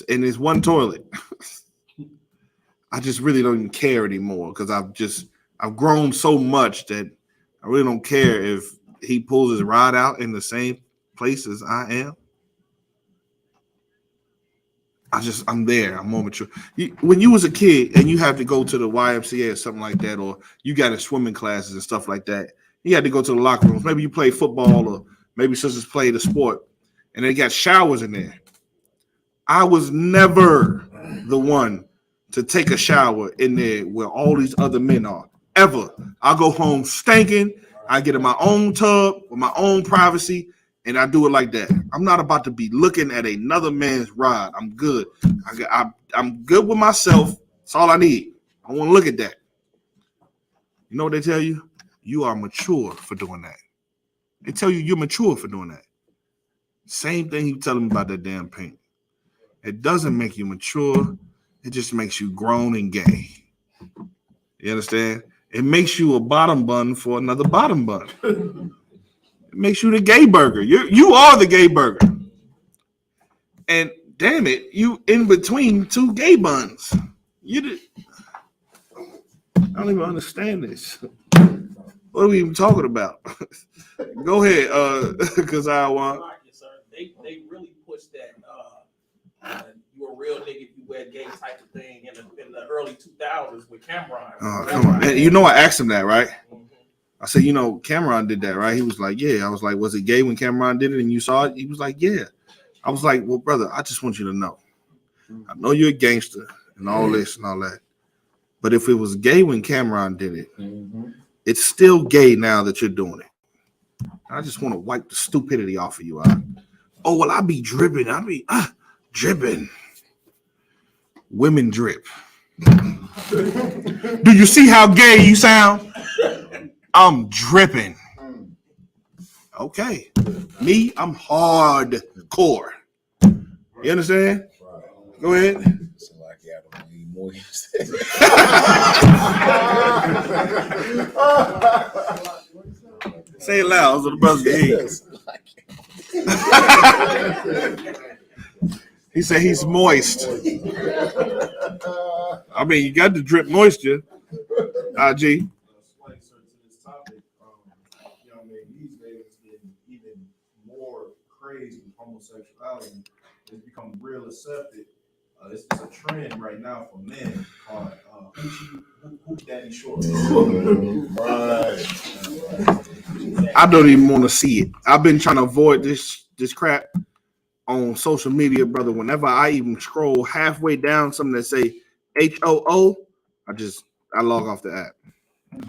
and it's 1 toilet. I just really don't even care anymore because I've grown so much that I really don't care if he pulls his rod out in the same place as I am. I'm there. I'm more mature. When you was a kid and you had to go to the YMCA or something like that, or you got in swimming classes and stuff like that, you had to go to the locker rooms. Maybe you played football, or maybe sisters played a sport, and they got showers in there. I was never the one to take a shower in there where all these other men are. Ever. I go home stinking. I get in my own tub with my own privacy, and I do it like that. I'm not about to be looking at another man's rod. I'm good. I'm good with myself. That's all I need. I want to look at that. You know what they tell you? You are mature for doing that. They tell you you're mature for doing that. Same thing he telling me about that damn pink. It doesn't make you mature. It just makes you grown and gay. You understand? It makes you a bottom bun for another bottom bun. It makes you the gay burger. You are the gay burger. And damn it, you in between 2 gay buns. I don't even understand this. What are we even talking about? Go ahead, because I want. They really push that you're a real nigga if you wear gay type of thing in the early 2000s with Cameron. Oh, come on. And I asked him that, right? I said, Cameron did that, right? He was like, yeah. I was like, was it gay when Cameron did it and you saw it? He was like, yeah. I was like, well, brother, I just want you to know. I know you're a gangster and all this and all that. But if it was gay when Cameron did it, It's still gay now that you're doing it. I just want to wipe the stupidity off of you. Oh, well, I be dripping. I be dripping. Women drip. Do you see how gay you sound? I'm dripping. Okay. Me, I'm hardcore. You understand? Go ahead. Say it loud so the brothers can hear you. He said he's moist. I mean, you got the drip moisture. IG. These days it's getting even more crazy with homosexuality. It's become real accepted. It's a trend right now for men called Hoochie Daddy Short. I don't even want to see it. I've been trying to avoid this crap on social media, brother. Whenever I even scroll halfway down something that say HOO, I log off the app.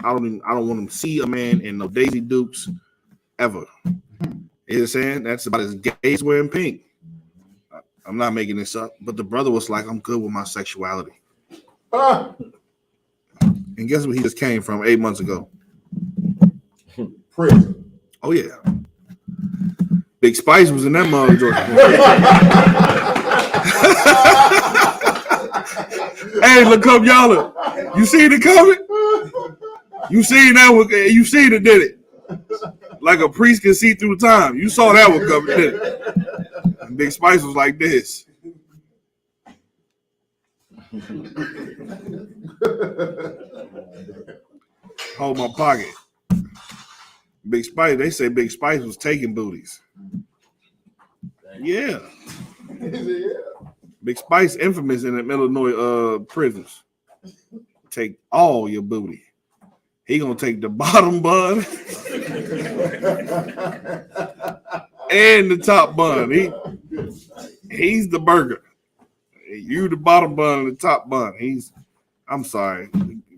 I don't want to see a man in no Daisy Dukes ever. You know what I'm saying? That's about as gay as wearing pink. I'm not making this up, but the brother was like, I'm good with my sexuality. And guess where he just came from 8 months ago? Prison. Oh, yeah. Big Spice was in that mother, Georgia. Hey, look up, y'all. You seen it coming? You seen that one? You seen it, did it? Like a priest can see through time. You saw that one coming, did it? And Big Spice was like this. Hold my pocket. Big Spice, they say Big Spice was taking booties. Yeah. Big Spice infamous in the Illinois prisons. Take all your booty. He gonna take the bottom bun and the top bun. He's the burger. You the bottom bun and the top bun. I'm sorry.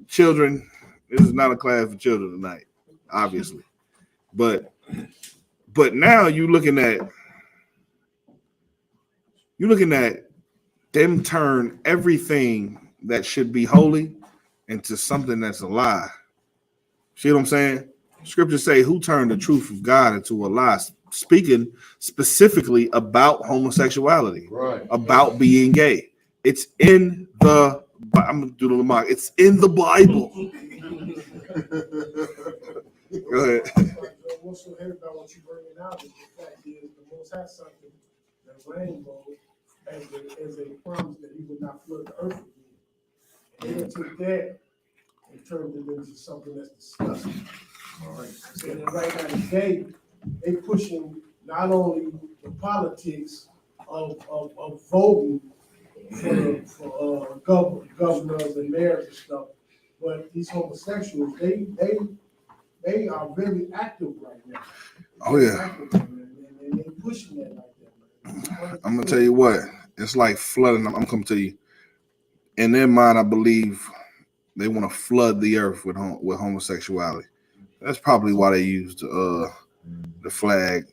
Children, this is not a class for children tonight, obviously. But now you're looking at them turn everything that should be holy into something that's a lie. See what I'm saying? Scriptures say, who turned the truth of God into a lie? Speaking specifically about homosexuality, right? About being gay. It's in the, I'm gonna do the Lamar. It's in the Bible. Go ahead. What's so heavy about what you're bringing out is the fact is the Most High something that rainbow as a promise that He would not flood the earth again. And they took that and turned it into something that's disgusting. All right. So then right now today, they pushing not only the politics of voting for governors and mayors and stuff, but these homosexuals, they are very active right now. Oh yeah. And they pushing that like that. I'm gonna tell you what, it's like flooding. I'm coming to you. In their mind, I believe they want to flood the earth with homosexuality. That's probably why they used the flag.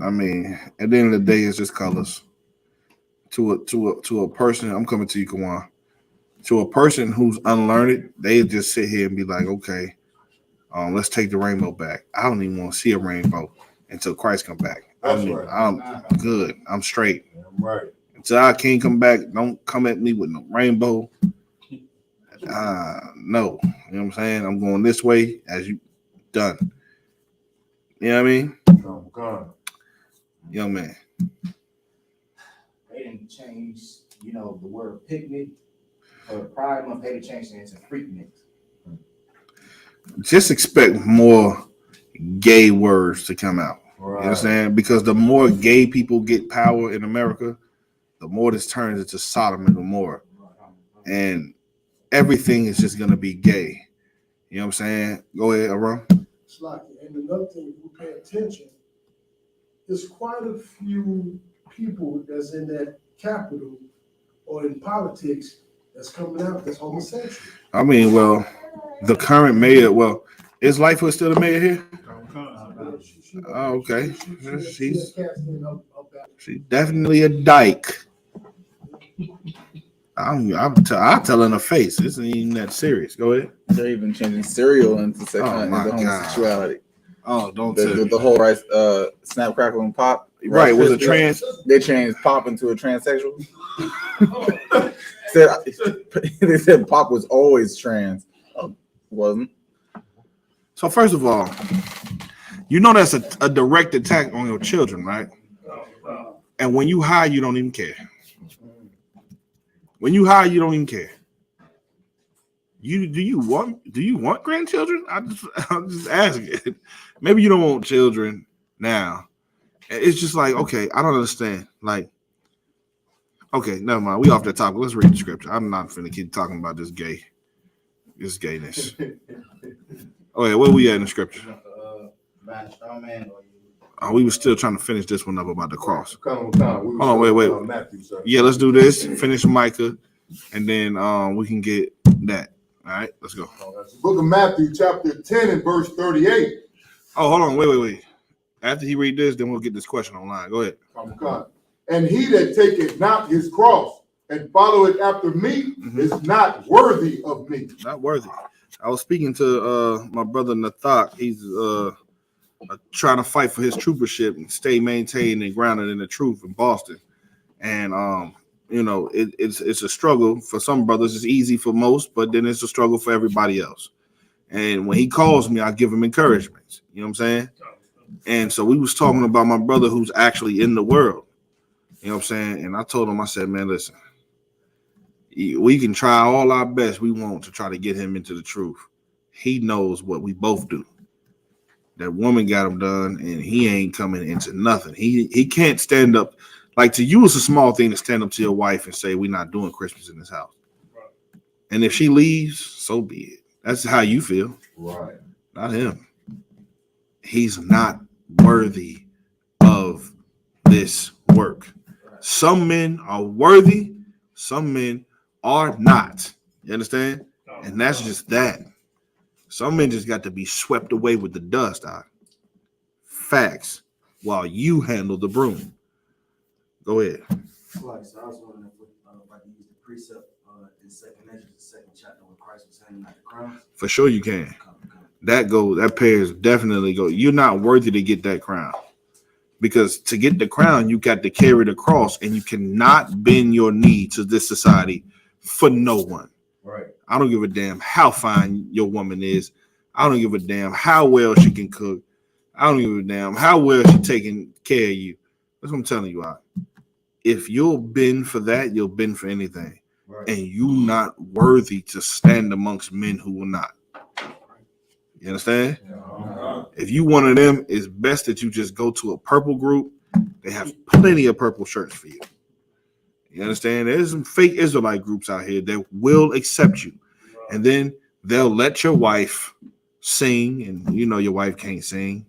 I mean, at the end of the day, it's just colors. To a person, I'm coming to you, Kawan. To a person who's unlearned, they just sit here and be like, okay, let's take the rainbow back. I don't even want to see a rainbow until Christ come back. I'm good. I'm straight. Right. Until our King come back, don't come at me with no rainbow. No. You know what I'm saying? I'm going this way as you done. You know what I mean? Young man. They didn't change, the word picnic or Pride Month. They didn't change it into Freaknik. Just expect more gay words to come out. Right. You know what I'm saying? Because the more gay people get power in America, the more this turns into Sodom and Gomorrah. And everything is just going to be gay. You know what I'm saying? Go ahead, Aram. And another thing, if you pay attention, there's quite a few people that's in that capital or in politics that's coming out that's homosexual. I mean, well, the current mayor, Is Lightfoot still the mayor here? Oh, okay. She's definitely a dyke. I'll tell her in her face. This ain't even that serious. Go ahead. They're even changing cereal into homosexuality. Oh, don't tell me. The whole rice, snap, crackle, and pop. Right, was a trans. They changed pop into a transsexual. They said pop was always trans. Wasn't. So first of all, you know that's a direct attack on your children, right? And when you high, you don't even care. When you high, you don't even care. Do you want grandchildren? I'm just asking. Maybe you don't want children now. It's just like, okay, I don't understand. Like, okay, never mind. We off that topic. Let's read the scripture. I'm not finna keep talking about this gayness. Oh yeah, where we at in the scripture? Oh, we were still trying to finish this one up about the cross. Hold on, wait. Yeah, let's do this. Finish Micah, and then we can get that. All right, let's go. Book of Matthew, chapter 10 and verse 38. Oh, hold on, wait. After he read this, then we'll get this question online. Go ahead. And he that taketh not his cross and followeth after me is not worthy of me. Not worthy. I was speaking to my brother Nathak. He's trying to fight for his troopership and stay maintained and grounded in the truth in Boston. And you know, it's a struggle for some brothers. It's easy for most, but then it's a struggle for everybody else. And when he calls me, I give him encouragement. You know what I'm saying? And so we was talking about my brother who's actually in the world. You know what I'm saying? And I told him, I said, man, listen, we can try all our best we want to try to get him into the truth. He knows what we both do. That woman got him done, and he ain't coming into nothing. He can't stand up. Like, to you, it's a small thing to stand up to your wife and say, we're not doing Christmas in this house. Right. And if she leaves, so be it. That's how you feel. Right. Not him. He's not worthy of this work. Some men are worthy. Some men are not. You understand? And that's just that. Some men just got to be swept away with the dust. Facts. While you handle the broom. Go ahead. Right, so I was wondering if I can use the precept in Second Ezra, the second chapter, where Christ was handing out the crowns. For sure you can. That pairs definitely go. You're not worthy to get that crown. Because to get the crown, you got to carry the cross, and you cannot bend your knee to this society for no one. Right. I don't give a damn how fine your woman is. I don't give a damn how well she can cook. I don't give a damn how well she's taking care of you. That's what I'm telling you. If you'll bend for that, you'll bend for anything. Right. And you not worthy to stand amongst men who will not. You understand? Yeah. If you one of them, it's best that you just go to a purple group. They have plenty of purple shirts for you. You understand? There's some fake Israelite groups out here that will accept you. And then they'll let your wife sing, and you know your wife can't sing.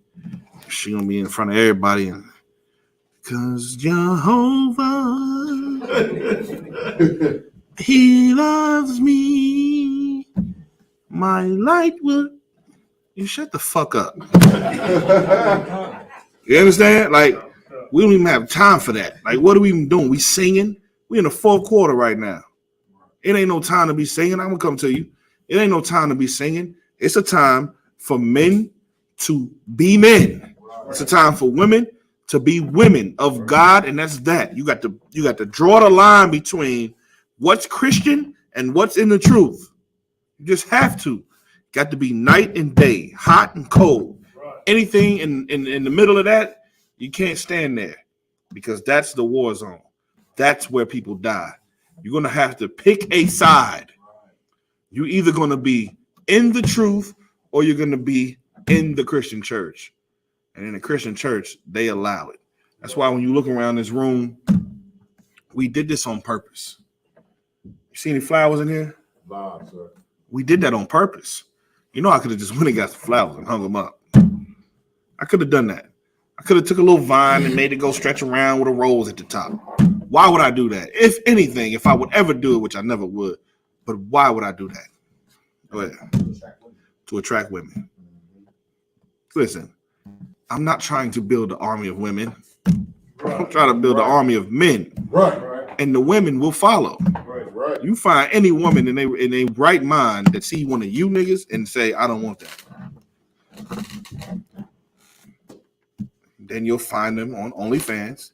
She gonna be in front of everybody, and because Jehovah, he loves me. My light will. You shut the fuck up. You understand? Like, we don't even have time for that. Like, what are we even doing? We singing? We in the fourth quarter right now. It ain't no time to be singing. I'm gonna come to you. It ain't no time to be singing. It's a time for men to be men. It's a time for women to be women of God, and that's that. You got to draw the line between what's Christian and what's in the truth. You just have to. Got to be night and day, hot and cold. Anything in the middle of that, you can't stand there, because that's the war zone. That's where people die. You're going to have to pick a side. You're either going to be in the truth or you're going to be in the Christian church. And in the Christian church, they allow it. That's why when you look around this room, we did this on purpose. You see any flowers in here? Wow, sir. We did that on purpose. You know, I could have just went and got the flowers and hung them up. I could have done that. I could have took a little vine and made it go stretch around with a rose at the top. Why would I do that? If anything, if I would ever do it, which I never would, but why would I do that? Go ahead. To attract women. Listen, I'm not trying to build an army of women. I'm trying to build an army of men. Right. And the women will follow. Right. You find any woman in a right mind that see one of you niggas and say, I don't want that. Then you'll find them on OnlyFans.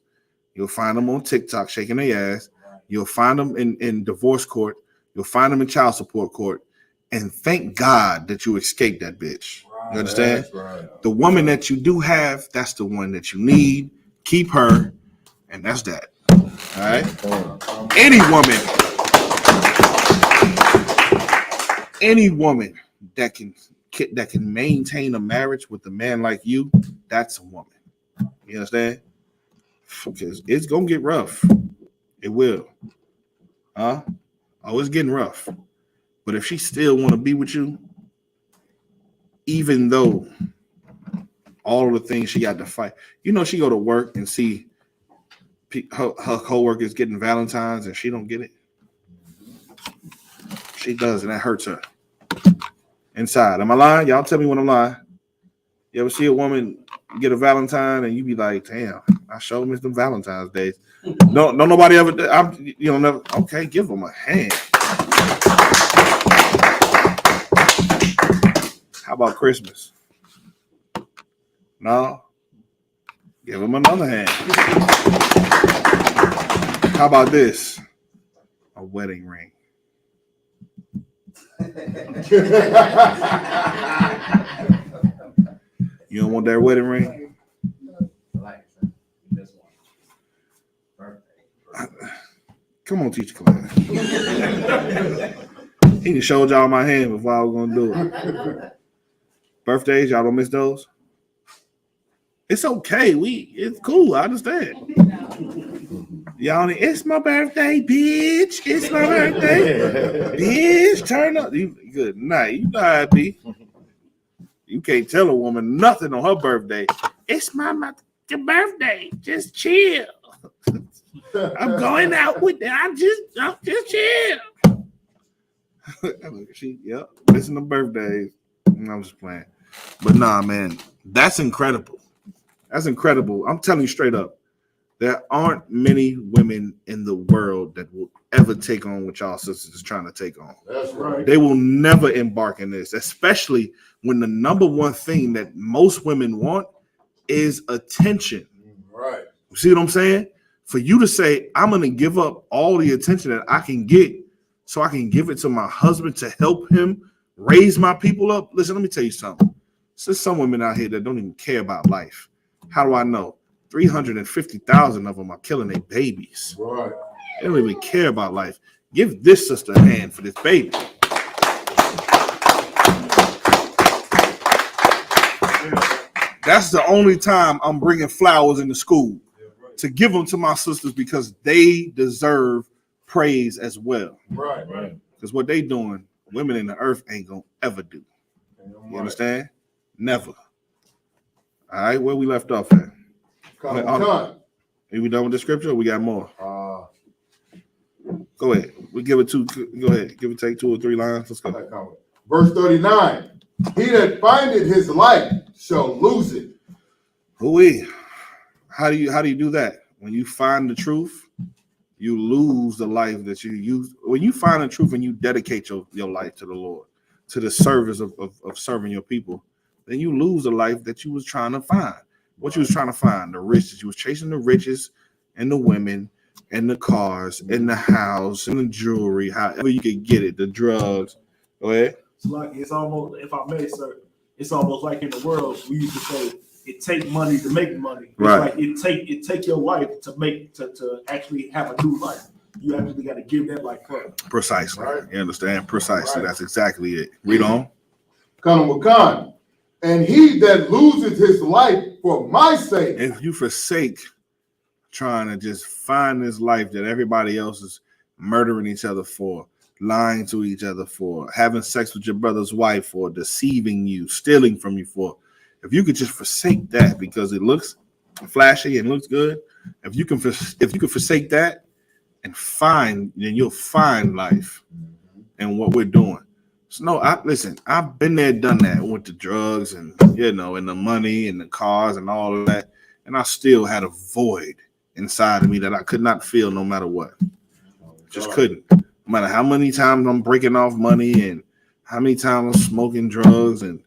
You'll find them on TikTok shaking their ass. You'll find them in divorce court. You'll find them in child support court. And thank God that you escaped that bitch. You understand? That's right. The woman that you do have, that's the one that you need. Keep her. And that's that. All right? Any woman that can maintain a marriage with a man like you, that's a woman. You understand? Because it's gonna get rough. It will. Oh, it's getting rough. But if she still want to be with you, even though all of the things she got to fight, she go to work and see her co-workers getting Valentine's and she don't get it. She does, and that hurts her inside. Am I lying? Y'all tell me when I'm lying. You ever see a woman get a Valentine and you be like, damn, I sure miss them Valentine's days. No, nobody ever. Never. Okay, give them a hand. How about Christmas? No, give them another hand. How about this? A wedding ring. You don't want that wedding ring? Come on, Teacher Clan. He just showed y'all my hand before I was gonna do it. Birthdays, y'all don't miss those? It's okay. It's cool. I understand. Y'all, it's my birthday, bitch. It's my birthday. Bitch, turn up. Good night. You know how it be. You can't tell a woman nothing on her birthday. It's my birthday. Just chill. I'm going out with them. I'm just chill. Yep, missing the birthdays. I'm just playing. But nah, man, that's incredible. That's incredible. I'm telling you straight up. There aren't many women in the world that will ever take on what y'all sisters is trying to take on. That's right. They will never embark in this, especially when the number one thing that most women want is attention. Right. You see what I'm saying? For you to say, I'm going to give up all the attention that I can get so I can give it to my husband to help him raise my people up. Listen, let me tell you something. There's some women out here that don't even care about life. How do I know? 350,000 of them are killing their babies. Right. They don't even care about life. Give this sister a hand for this baby. That's the only time I'm bringing flowers into school, to give them to my sisters, because they deserve praise as well. Right. Because what they doing, women in the earth ain't gonna ever do. You understand? Never. All right, where we left off at? Are we done with the scripture or we got more? Go ahead. We give it two. Go ahead. Give it, take 2 or 3 lines. Let's go. Verse 39. He that findeth his life shall lose it. How do you do that? When you find the truth, you lose the life that you use. When you find the truth and you dedicate your life to the Lord, to the service of serving your people, then you lose the life that you was trying to find. What you was trying to find, the riches. You was chasing the riches and the women and the cars and the house and the jewelry, however you could get it, the drugs. Go ahead. It's almost, if I may, sir, it's almost like in the world we used to say it take money to make money. It's right. Like it take your life to actually have a new life. You actually got to give that life up. Precisely. Right. You understand? Precisely. Right. That's exactly it. Read on. Khan. And he that loses his life for my sake. If you forsake trying to just find this life that everybody else is murdering each other for, lying to each other for, having sex with your brother's wife for, deceiving you, stealing from you for, if you could just forsake that because it looks flashy and looks good, if you can forsake that and find, then you'll find life and what we're doing. So no, listen, I've been there, done that with the drugs and and the money and the cars and all of that. And I still had a void inside of me that I could not feel no matter what. Just couldn't. No matter how many times I'm breaking off money and how many times I'm smoking drugs and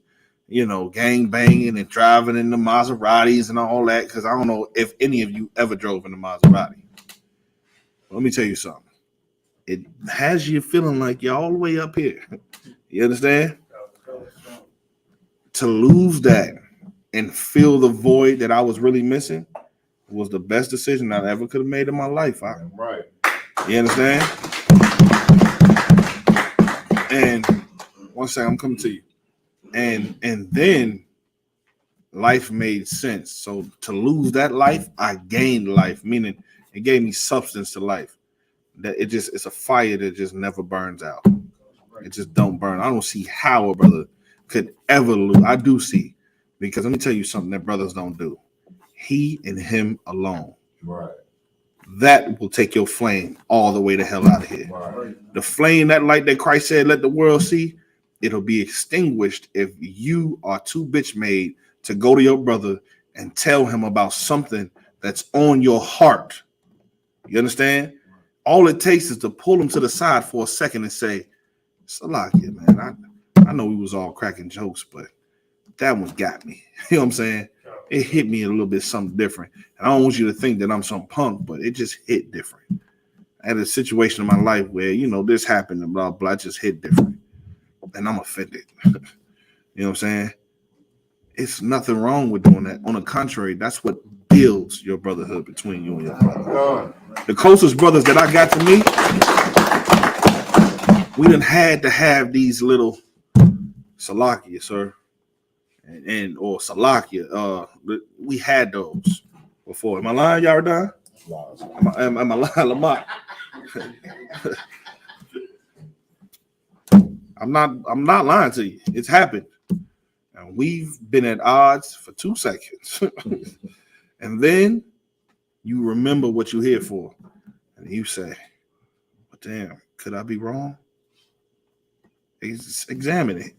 gang banging and driving in the Maseratis and all that. Because I don't know if any of you ever drove in the Maserati. Let me tell you something. It has you feeling like you're all the way up here. You understand? To lose that and feel the void that I was really missing was the best decision I ever could have made in my life. Right. You understand? And one second, I'm coming to you. And then life made sense. So to lose that life, I gained life, meaning it gave me substance to life. That it's a fire that just never burns out. It just don't burn. I don't see how a brother could ever lose. I do see, because let me tell you something that brothers don't do. He and him alone. Right. That will take your flame all the way the hell out of here. Right. The flame, that light that Christ said, let the world see, it'll be extinguished if you are too bitch made to go to your brother and tell him about something that's on your heart. You understand? All it takes is to pull him to the side for a second and say, Salakia, man, I know we was all cracking jokes, but that one got me. You know what I'm saying? It hit me a little bit something different. And I don't want you to think that I'm some punk, but it just hit different. I had a situation in my life where, this happened and blah, blah, just hit different. And I'm offended. You know what I'm saying? It's nothing wrong with doing that. On the contrary, that's what builds your brotherhood between you and your brother. The closest brothers that I got to meet, we done had to have these little Salakia, sir, and or Salakia. We had those before. Am I lying, y'all done? Am I lying, Lamont? I'm not lying to you. It's happened. And we've been at odds for 2 seconds. And then you remember what you're here for. And you say, but damn, could I be wrong? Examine it.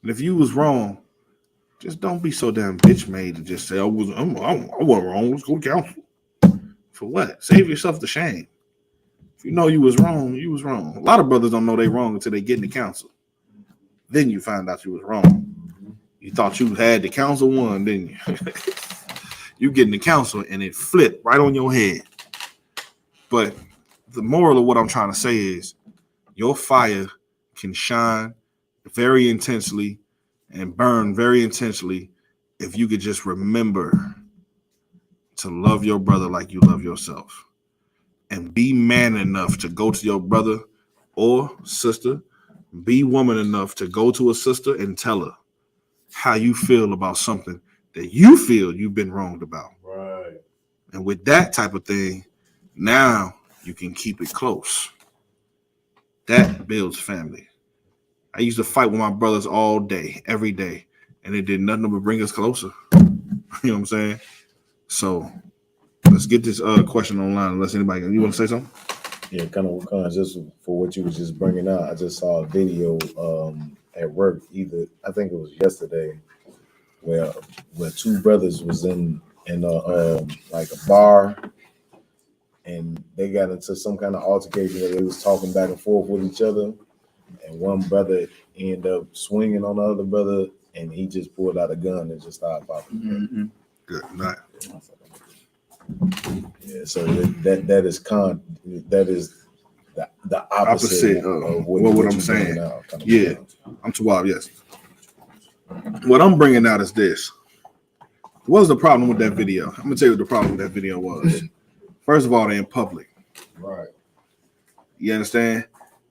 And if you was wrong, just don't be so damn bitch made to just say, I wasn't wrong. Let's go to counsel. For what? Save yourself the shame. If you know you was wrong, you was wrong. A lot of brothers don't know they wrong until they get in the council. Then you find out you was wrong. You thought you had the council won, didn't you? You get in the council and it flipped right on your head. But the moral of what I'm trying to say is your fire can shine very intensely and burn very intensely if you could just remember to love your brother like you love yourself. And be man enough to go to your brother or sister. Be woman enough to go to a sister and tell her how you feel about something that you feel you've been wronged about. Right. And with that type of thing, now you can keep it close. That builds family. I used to fight with my brothers all day, every day, and it did nothing but bring us closer. You know what I'm saying? So let's get this question online. Unless anybody, you want to say something? Yeah, kind of just for what you was just bringing out. I just saw a video at work. I think it was yesterday, where 2 brothers was in like a bar, and they got into some kind of altercation where they was talking back and forth with each other, and one brother ended up swinging on the other brother, and he just pulled out a gun and just started popping. Mm-hmm. Good night. Yeah, so that is the opposite of what I'm saying. Yeah, I'm too wild. Yes. What I'm bringing out is this. What's the problem with that video? I'm gonna tell you what the problem with that video was. First of all, they're in public. Right. You understand?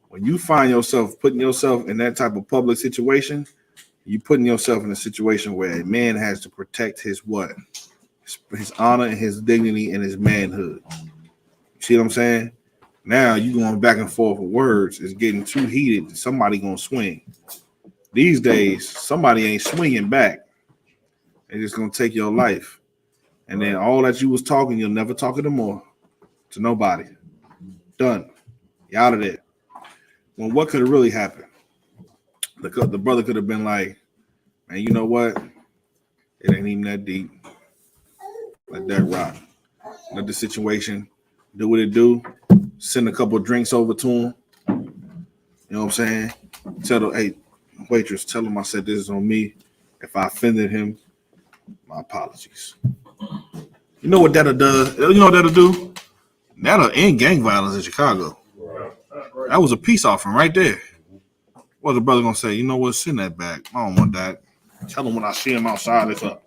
When you find yourself putting yourself in that type of public situation, you putting yourself in a situation where a man has to protect his what? His honor and his dignity and his manhood. You see what I'm saying? Now you going back and forth with words. It's getting too heated. Somebody gonna swing. These days, somebody ain't swinging back. They're just gonna take your life, and then all that you was talking, you'll never talk it no more to nobody. Done. You're out of there. Well, what could have really happened? The brother could have been like, man, you know what? It ain't even that deep. Let that rock. Let the situation do what it do. Send a couple of drinks over to him. You know what I'm saying? Tell them, hey, waitress, tell him I said this is on me. If I offended him, my apologies. You know what that'll do? You know what that'll do? That'll end gang violence in Chicago. That was a peace offering right there. What the brother gonna say? You know what? Send that back. I don't want that. Tell him when I see him outside, it's up.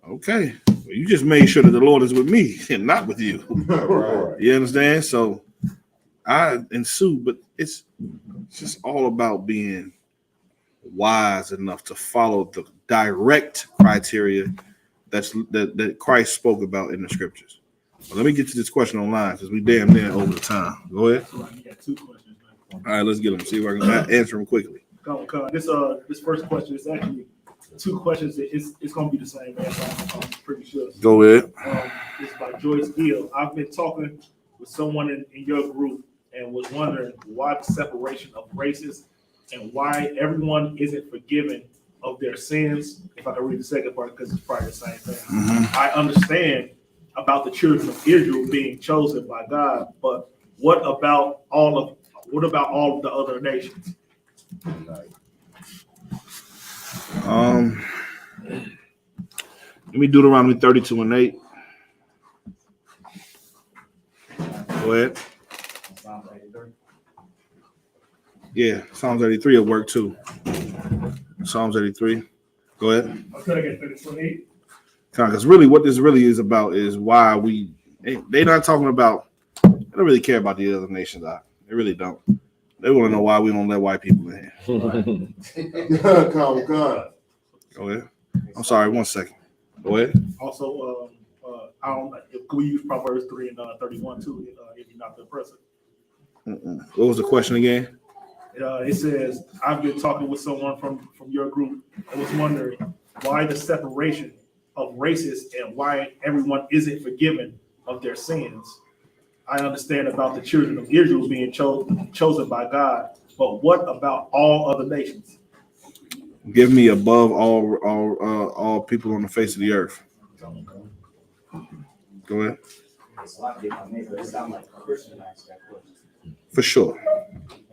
Okay. Well, you just made sure that the Lord is with me and not with you. Right. You understand? So I ensue, but it's just all about being wise enough to follow the direct criteria that Christ spoke about in the scriptures. Well, let me get to this question online because we damn near over the time. Go ahead. You got 2 questions, man. All right, let's get them. See if I can answer them quickly. This first question is actually 2 questions. It's gonna be the same answer. I'm pretty sure. Go ahead. It's by Joyce Gill. I've been talking with someone in your group and was wondering why the separation of races and why everyone isn't forgiven of their sins. If I can read the second part, because it's probably the same thing. I understand about the children of Israel being chosen by God, but what about all of the other nations? Let me Deuteronomy 32:8. Go ahead. Yeah, Psalms 83 will work too. Psalms 83. Go ahead. Okay, I get 32:8. Because really, what this really is about is why they're not talking about. They don't really care about the other nations. They really don't. They want to know why we don't let white people in here. Go ahead. I'm sorry. 1 second. Go ahead. Also, I don't. Can we use Proverbs 3 and 31 too? If you're not the person. What was the question again? It says, I've been talking with someone from your group and was wondering why the separation of races and why everyone isn't forgiven of their sins. I understand about the children of Israel being chosen by God, but what about all other nations? Give me above all people on the face of the earth. Go ahead. For sure.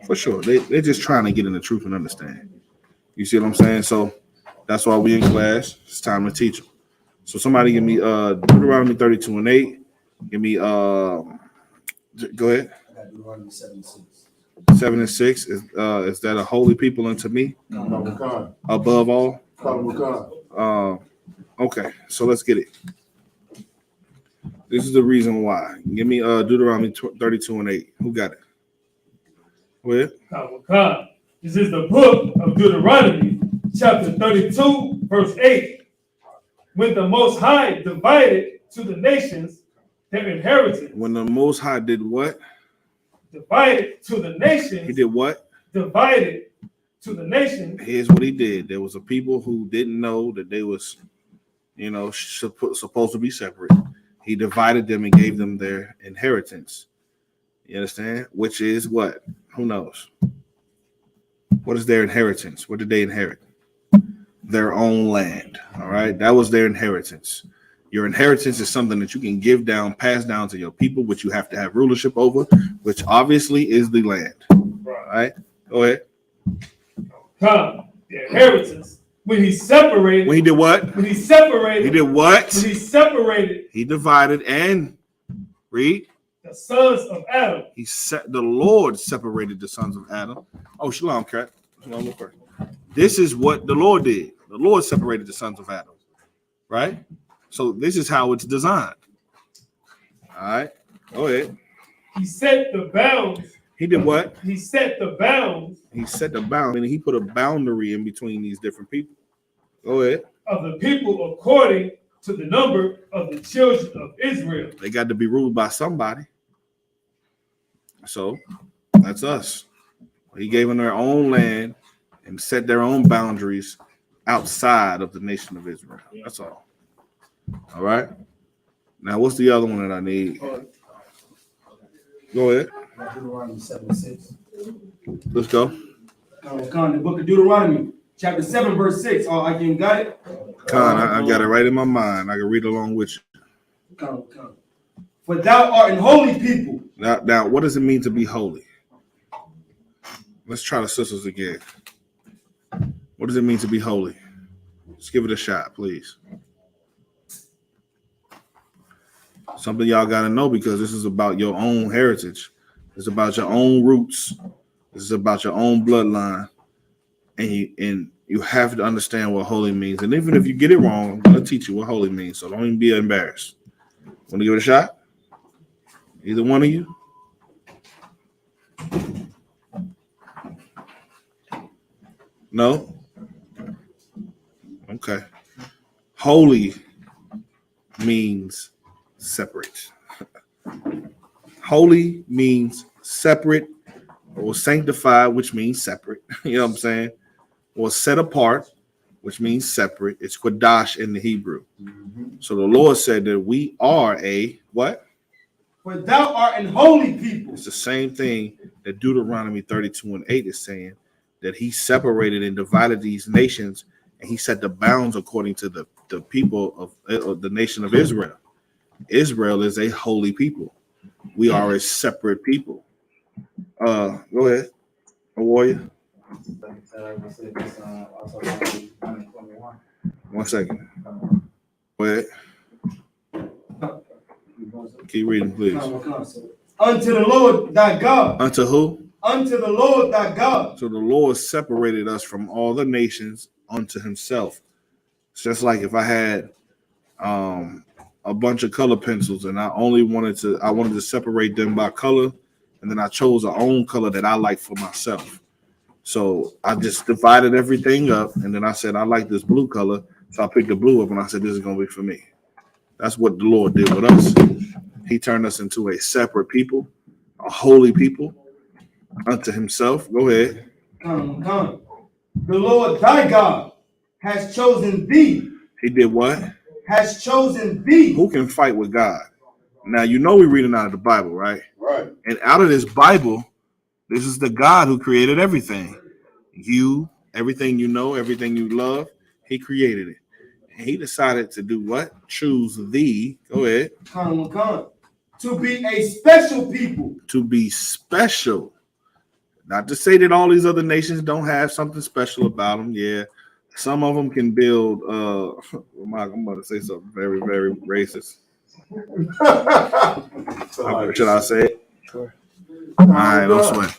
For sure. They're just trying to get in the truth and understand. You see what I'm saying? So that's why we in class. It's time to teach them. So somebody give me Deuteronomy 32:8. Give me go ahead. I got Deuteronomy 7:6. 7 and 6. Is that a holy people unto me? Above all? Okay, so let's get it. This is the reason why. Give me Deuteronomy 32:8. Who got it? Go ahead. This is the book of Deuteronomy, chapter 32, verse 8. When the Most High divided to the nations their inheritance. When the Most High did what? Divided to the nations. He did what? Divided to the nations. Here's what he did. There was a people who didn't know that they was, supposed to be separate. He divided them and gave them their inheritance. You understand? Which is what? Who knows? What is their inheritance? What did they inherit? Their own land. All right. That was their inheritance. Your inheritance is something that you can give down, pass down to your people, which you have to have rulership over, which obviously is the land. All right. Go ahead. The inheritance. When he separated. When he did what? When he separated. He did what? When he separated. He divided and read. The sons of Adam. The Lord separated the sons of Adam. Oh, shalom, Kat. Shalom, first. This is what the Lord did. The Lord separated the sons of Adam. Right? So this is how it's designed. All right. Go ahead. He set the bounds. He did what? He set the bounds. He set the bound, and he put a boundary in between these different people. Go ahead. Of the people according to the number of the children of Israel. They got to be ruled by somebody. So that's us. He gave them their own land and set their own boundaries outside of the nation of Israel. That's all. All right. Now, what's the other one that I need? Go ahead. Deuteronomy 7:6. Let's go. The book of Deuteronomy, chapter 7, verse 6. Oh, I can got it? I got it right in my mind. I can read along with you. Come. For thou art an holy people. Now, what does it mean to be holy? Let's try the sisters again. What does it mean to be holy? Let's give it a shot, please. Something y'all got to know, because this is about your own heritage. It's about your own roots. This is about your own bloodline. And you have to understand what holy means. And even if you get it wrong, I'm going to teach you what holy means. So don't even be embarrassed. Want to give it a shot? Either one of you? No? Okay. Holy means separate. Holy means separate, or sanctified, which means separate. You know what I'm saying? Or set apart, which means separate. It's Quadash in the Hebrew. So the Lord said that we are a what? For thou art an holy people. It's the same thing that Deuteronomy 32:8 is saying, that he separated and divided these nations, and he set the bounds according to the people of the nation of Israel. Israel is a holy people. We are a separate people. Go ahead, a warrior. 1 second. Go ahead. Keep reading, please. Unto the Lord thy God. Unto who? Unto the Lord thy God. So the Lord separated us from all the nations unto himself. It's just like if I had a bunch of color pencils and I wanted to separate them by color, and then I chose a own color that I like for myself. So I just divided everything up, and then I said, I like this blue color. So I picked the blue up and I said, this is going to be for me. That's what the Lord did with us. He turned us into a separate people, a holy people unto himself. Go ahead. Come. The Lord thy God has chosen thee. He did what? Has chosen thee. Who can fight with God? Now, you know we're reading out of the Bible, right? Right. And out of this Bible, this is the God who created everything. You, everything you know, everything you love, he created it. And he decided to do what? Choose thee. Go ahead. Come. To be a special people. To be special. Not to say that all these other nations don't have something special about them. Yeah. Some of them can build, I'm about to say something very, very racist. Should I say it? Sure. All right, don't sweat.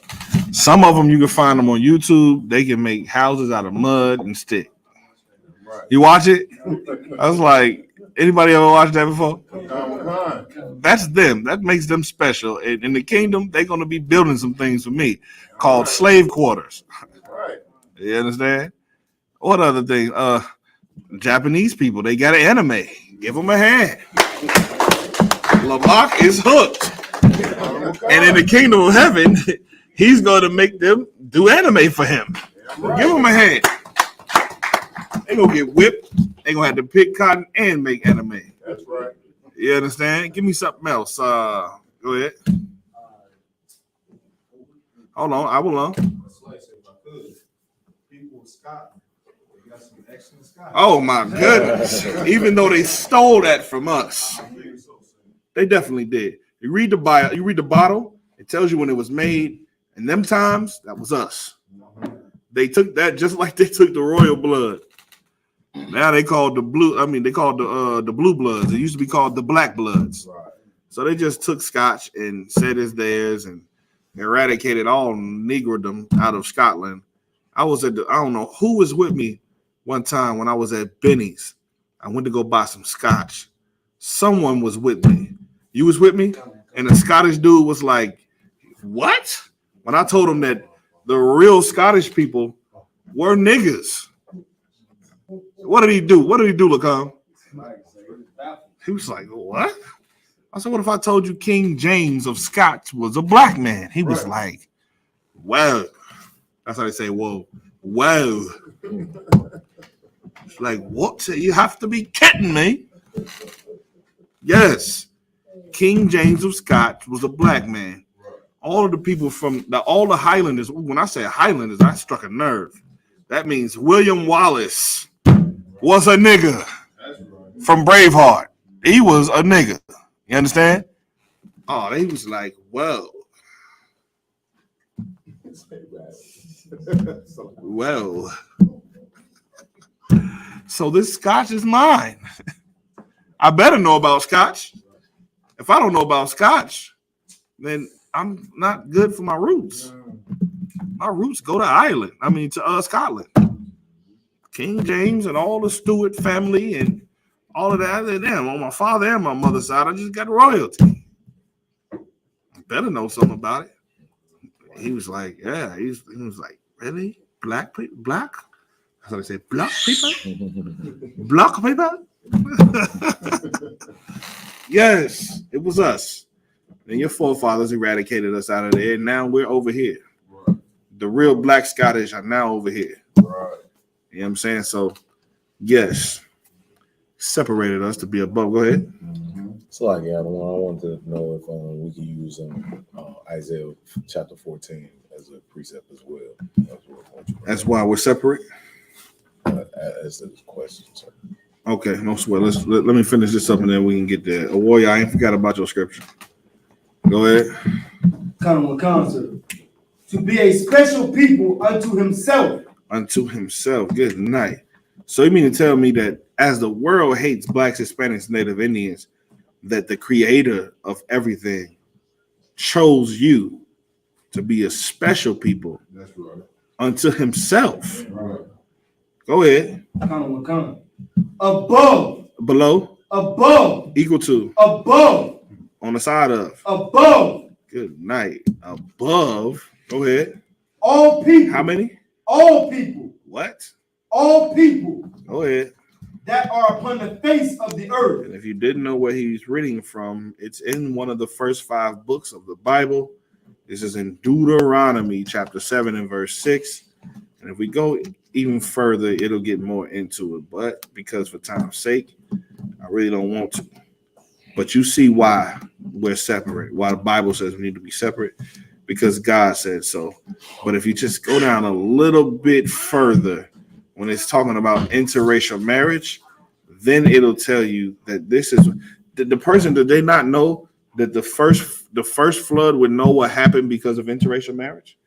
Some of them, you can find them on YouTube. They can make houses out of mud and stick. Right. You watch it? I was like, anybody ever watched that before? That's them. That makes them special. In the kingdom, they're going to be building some things for me called slave quarters. Right. You understand? What other thing? Japanese people, they got an anime. Give them a hand. Lamach is hooked. And in the kingdom of heaven, he's going to make them do anime for him. Give them a hand. They're going to get whipped. They're going to have to pick cotton and make anime. That's right. You understand? Give me something else. Go ahead. Hold on. I will. Oh, my goodness. Even though they stole that from us. They definitely did. You read the bottle, it tells you when it was made. In them times, that was us. They took that just like they took the royal blood. Now they called the blue bloods. It used to be called the black bloods. So they just took Scotch and said it's theirs and eradicated all Negrodom out of Scotland. I don't know who was with me one time when I was at Benny's. I went to go buy some Scotch. Someone was with me. You was with me? And the Scottish dude was like, what? When I told him that the real Scottish people were niggas. What did he do? Lacombe? He was like, what? I said, what if I told you King James of Scots was a black man? He was like, whoa. That's how they say, whoa. Whoa. It's like, what? You have to be kidding me. Yes. King James of Scots was a black man. all of the people from all the Highlanders. When I say Highlanders, I struck a nerve. That means William Wallace was a nigga from Braveheart. He was a nigga. You understand? Oh, they was like, well. So this scotch is mine. I better know about scotch. If I don't know about scotch, then I'm not good for my roots. My roots go to Ireland. I mean, to Scotland. King James and all the Stuart family and all of that. Damn, on my father and my mother's side, I just got royalty. I better know something about it. He was like, yeah. He was like, really? Black people? Black? That's what I said. Black people? Black people? Yes, it was us. And your forefathers eradicated us out of there, and now we're over here. Right. The real black Scottish are now over here. Right. You know what I'm saying? So, yes, separated us to be above. Go ahead. So, like, yeah, I want to know if we can use Isaiah chapter 14 as a precept as well. That's why we're separate? As the question, sir. Okay, no sweat. Let me finish this up and then we can get there. A warrior, I ain't forgot about your scripture. Go ahead. To be a special people unto himself. Unto himself. Good night. So you mean to tell me that as the world hates blacks, Hispanics, Native Indians, that the creator of everything chose you to be a special people. That's right. Unto himself. Right. Go ahead. Above. Below. Above. Equal to. Above. On the side of. Above. Good night. Above. Go ahead. All people. How many? All people. What? All people. Go ahead. That are upon the face of the earth. And if you didn't know where he's reading from, it's in one of the first 5 books of the Bible. This is in Deuteronomy chapter 7 and verse 6. And if we go even further, it'll get more into it. But because for time's sake, I really don't want to. But you see why we're separate, why the Bible says we need to be separate, because God said so. But if you just go down a little bit further, when it's talking about interracial marriage, then it'll tell you that this is the person. Did they not know that the first flood would know what happened because of interracial marriage?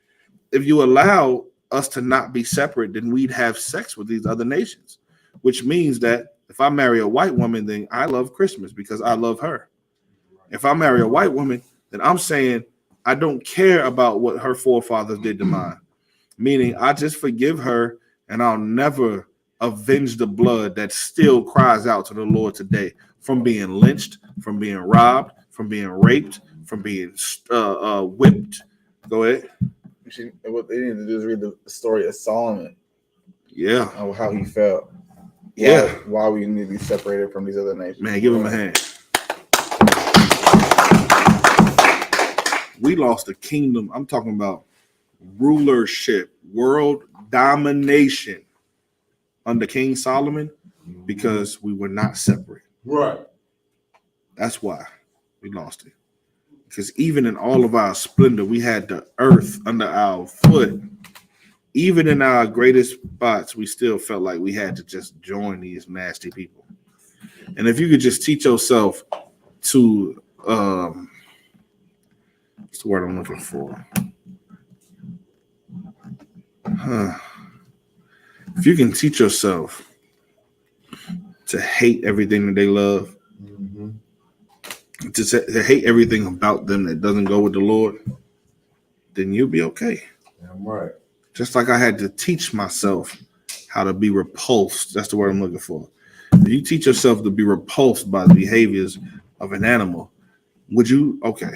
If you allow us to not be separate, then we'd have sex with these other nations, which means that if I marry a white woman, then I love Christmas because I love her. If I marry a white woman, then I'm saying I don't care about what her forefathers did to mine, meaning I just forgive her and I'll never avenge the blood that still cries out to the Lord today from being lynched, from being robbed, from being raped, from being whipped. Go ahead. What they need to do is read the story of Solomon. Yeah. How he felt. Yeah. Why we need to be separated from these other nations. Man, give him a hand. We lost a kingdom. I'm talking about rulership, world domination under King Solomon because we were not separate. Right. That's why we lost it. Because even in all of our splendor, we had the earth under our foot. Even in our greatest spots, we still felt like we had to just join these nasty people. And if you could just teach yourself to, what's the word I'm looking for? If you can teach yourself to hate everything that they love, to hate everything about them that doesn't go with the Lord, then you'll be okay. I'm right. Just like I had to teach myself how to be repulsed. That's the word I'm looking for. If you teach yourself to be repulsed by the behaviors of an animal, would you? Okay,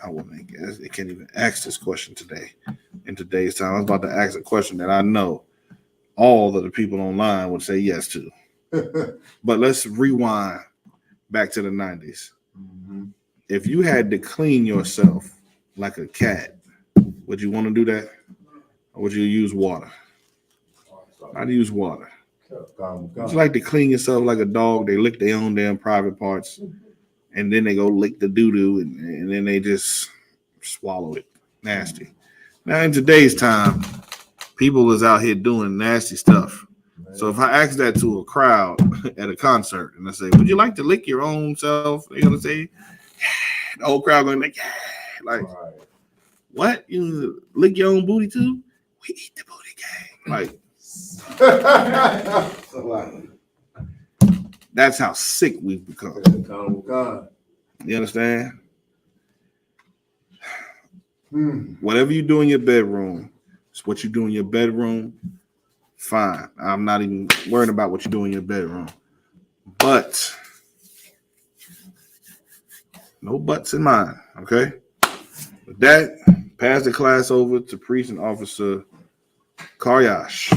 I wouldn't. I can't even ask this question today. In today's time, I was about to ask a question that I know all of the people online would say yes to. But let's rewind back to the 90s. If you had to clean yourself like a cat, would you want to do that? Or would you use water? I'd use water. Would you like to clean yourself like a dog? They lick their own damn private parts, and then they go lick the doo-doo, and then they just swallow it. Nasty. Now in today's time, people is out here doing nasty stuff. So if I ask that to a crowd at a concert and I say, "Would you like to lick your own self?" They're gonna say, "Yeah." The whole crowd going like, "Yeah." Like, what? You lick your own booty too? We eat the booty gang. Like, that's how sick we've become. You understand? Whatever you do in your bedroom, it's what you do in your bedroom. Fine. I'm not even worrying about what you do in your bedroom. But no buts in mine. Okay. With that, pass the class over to Priest and Officer Karyash.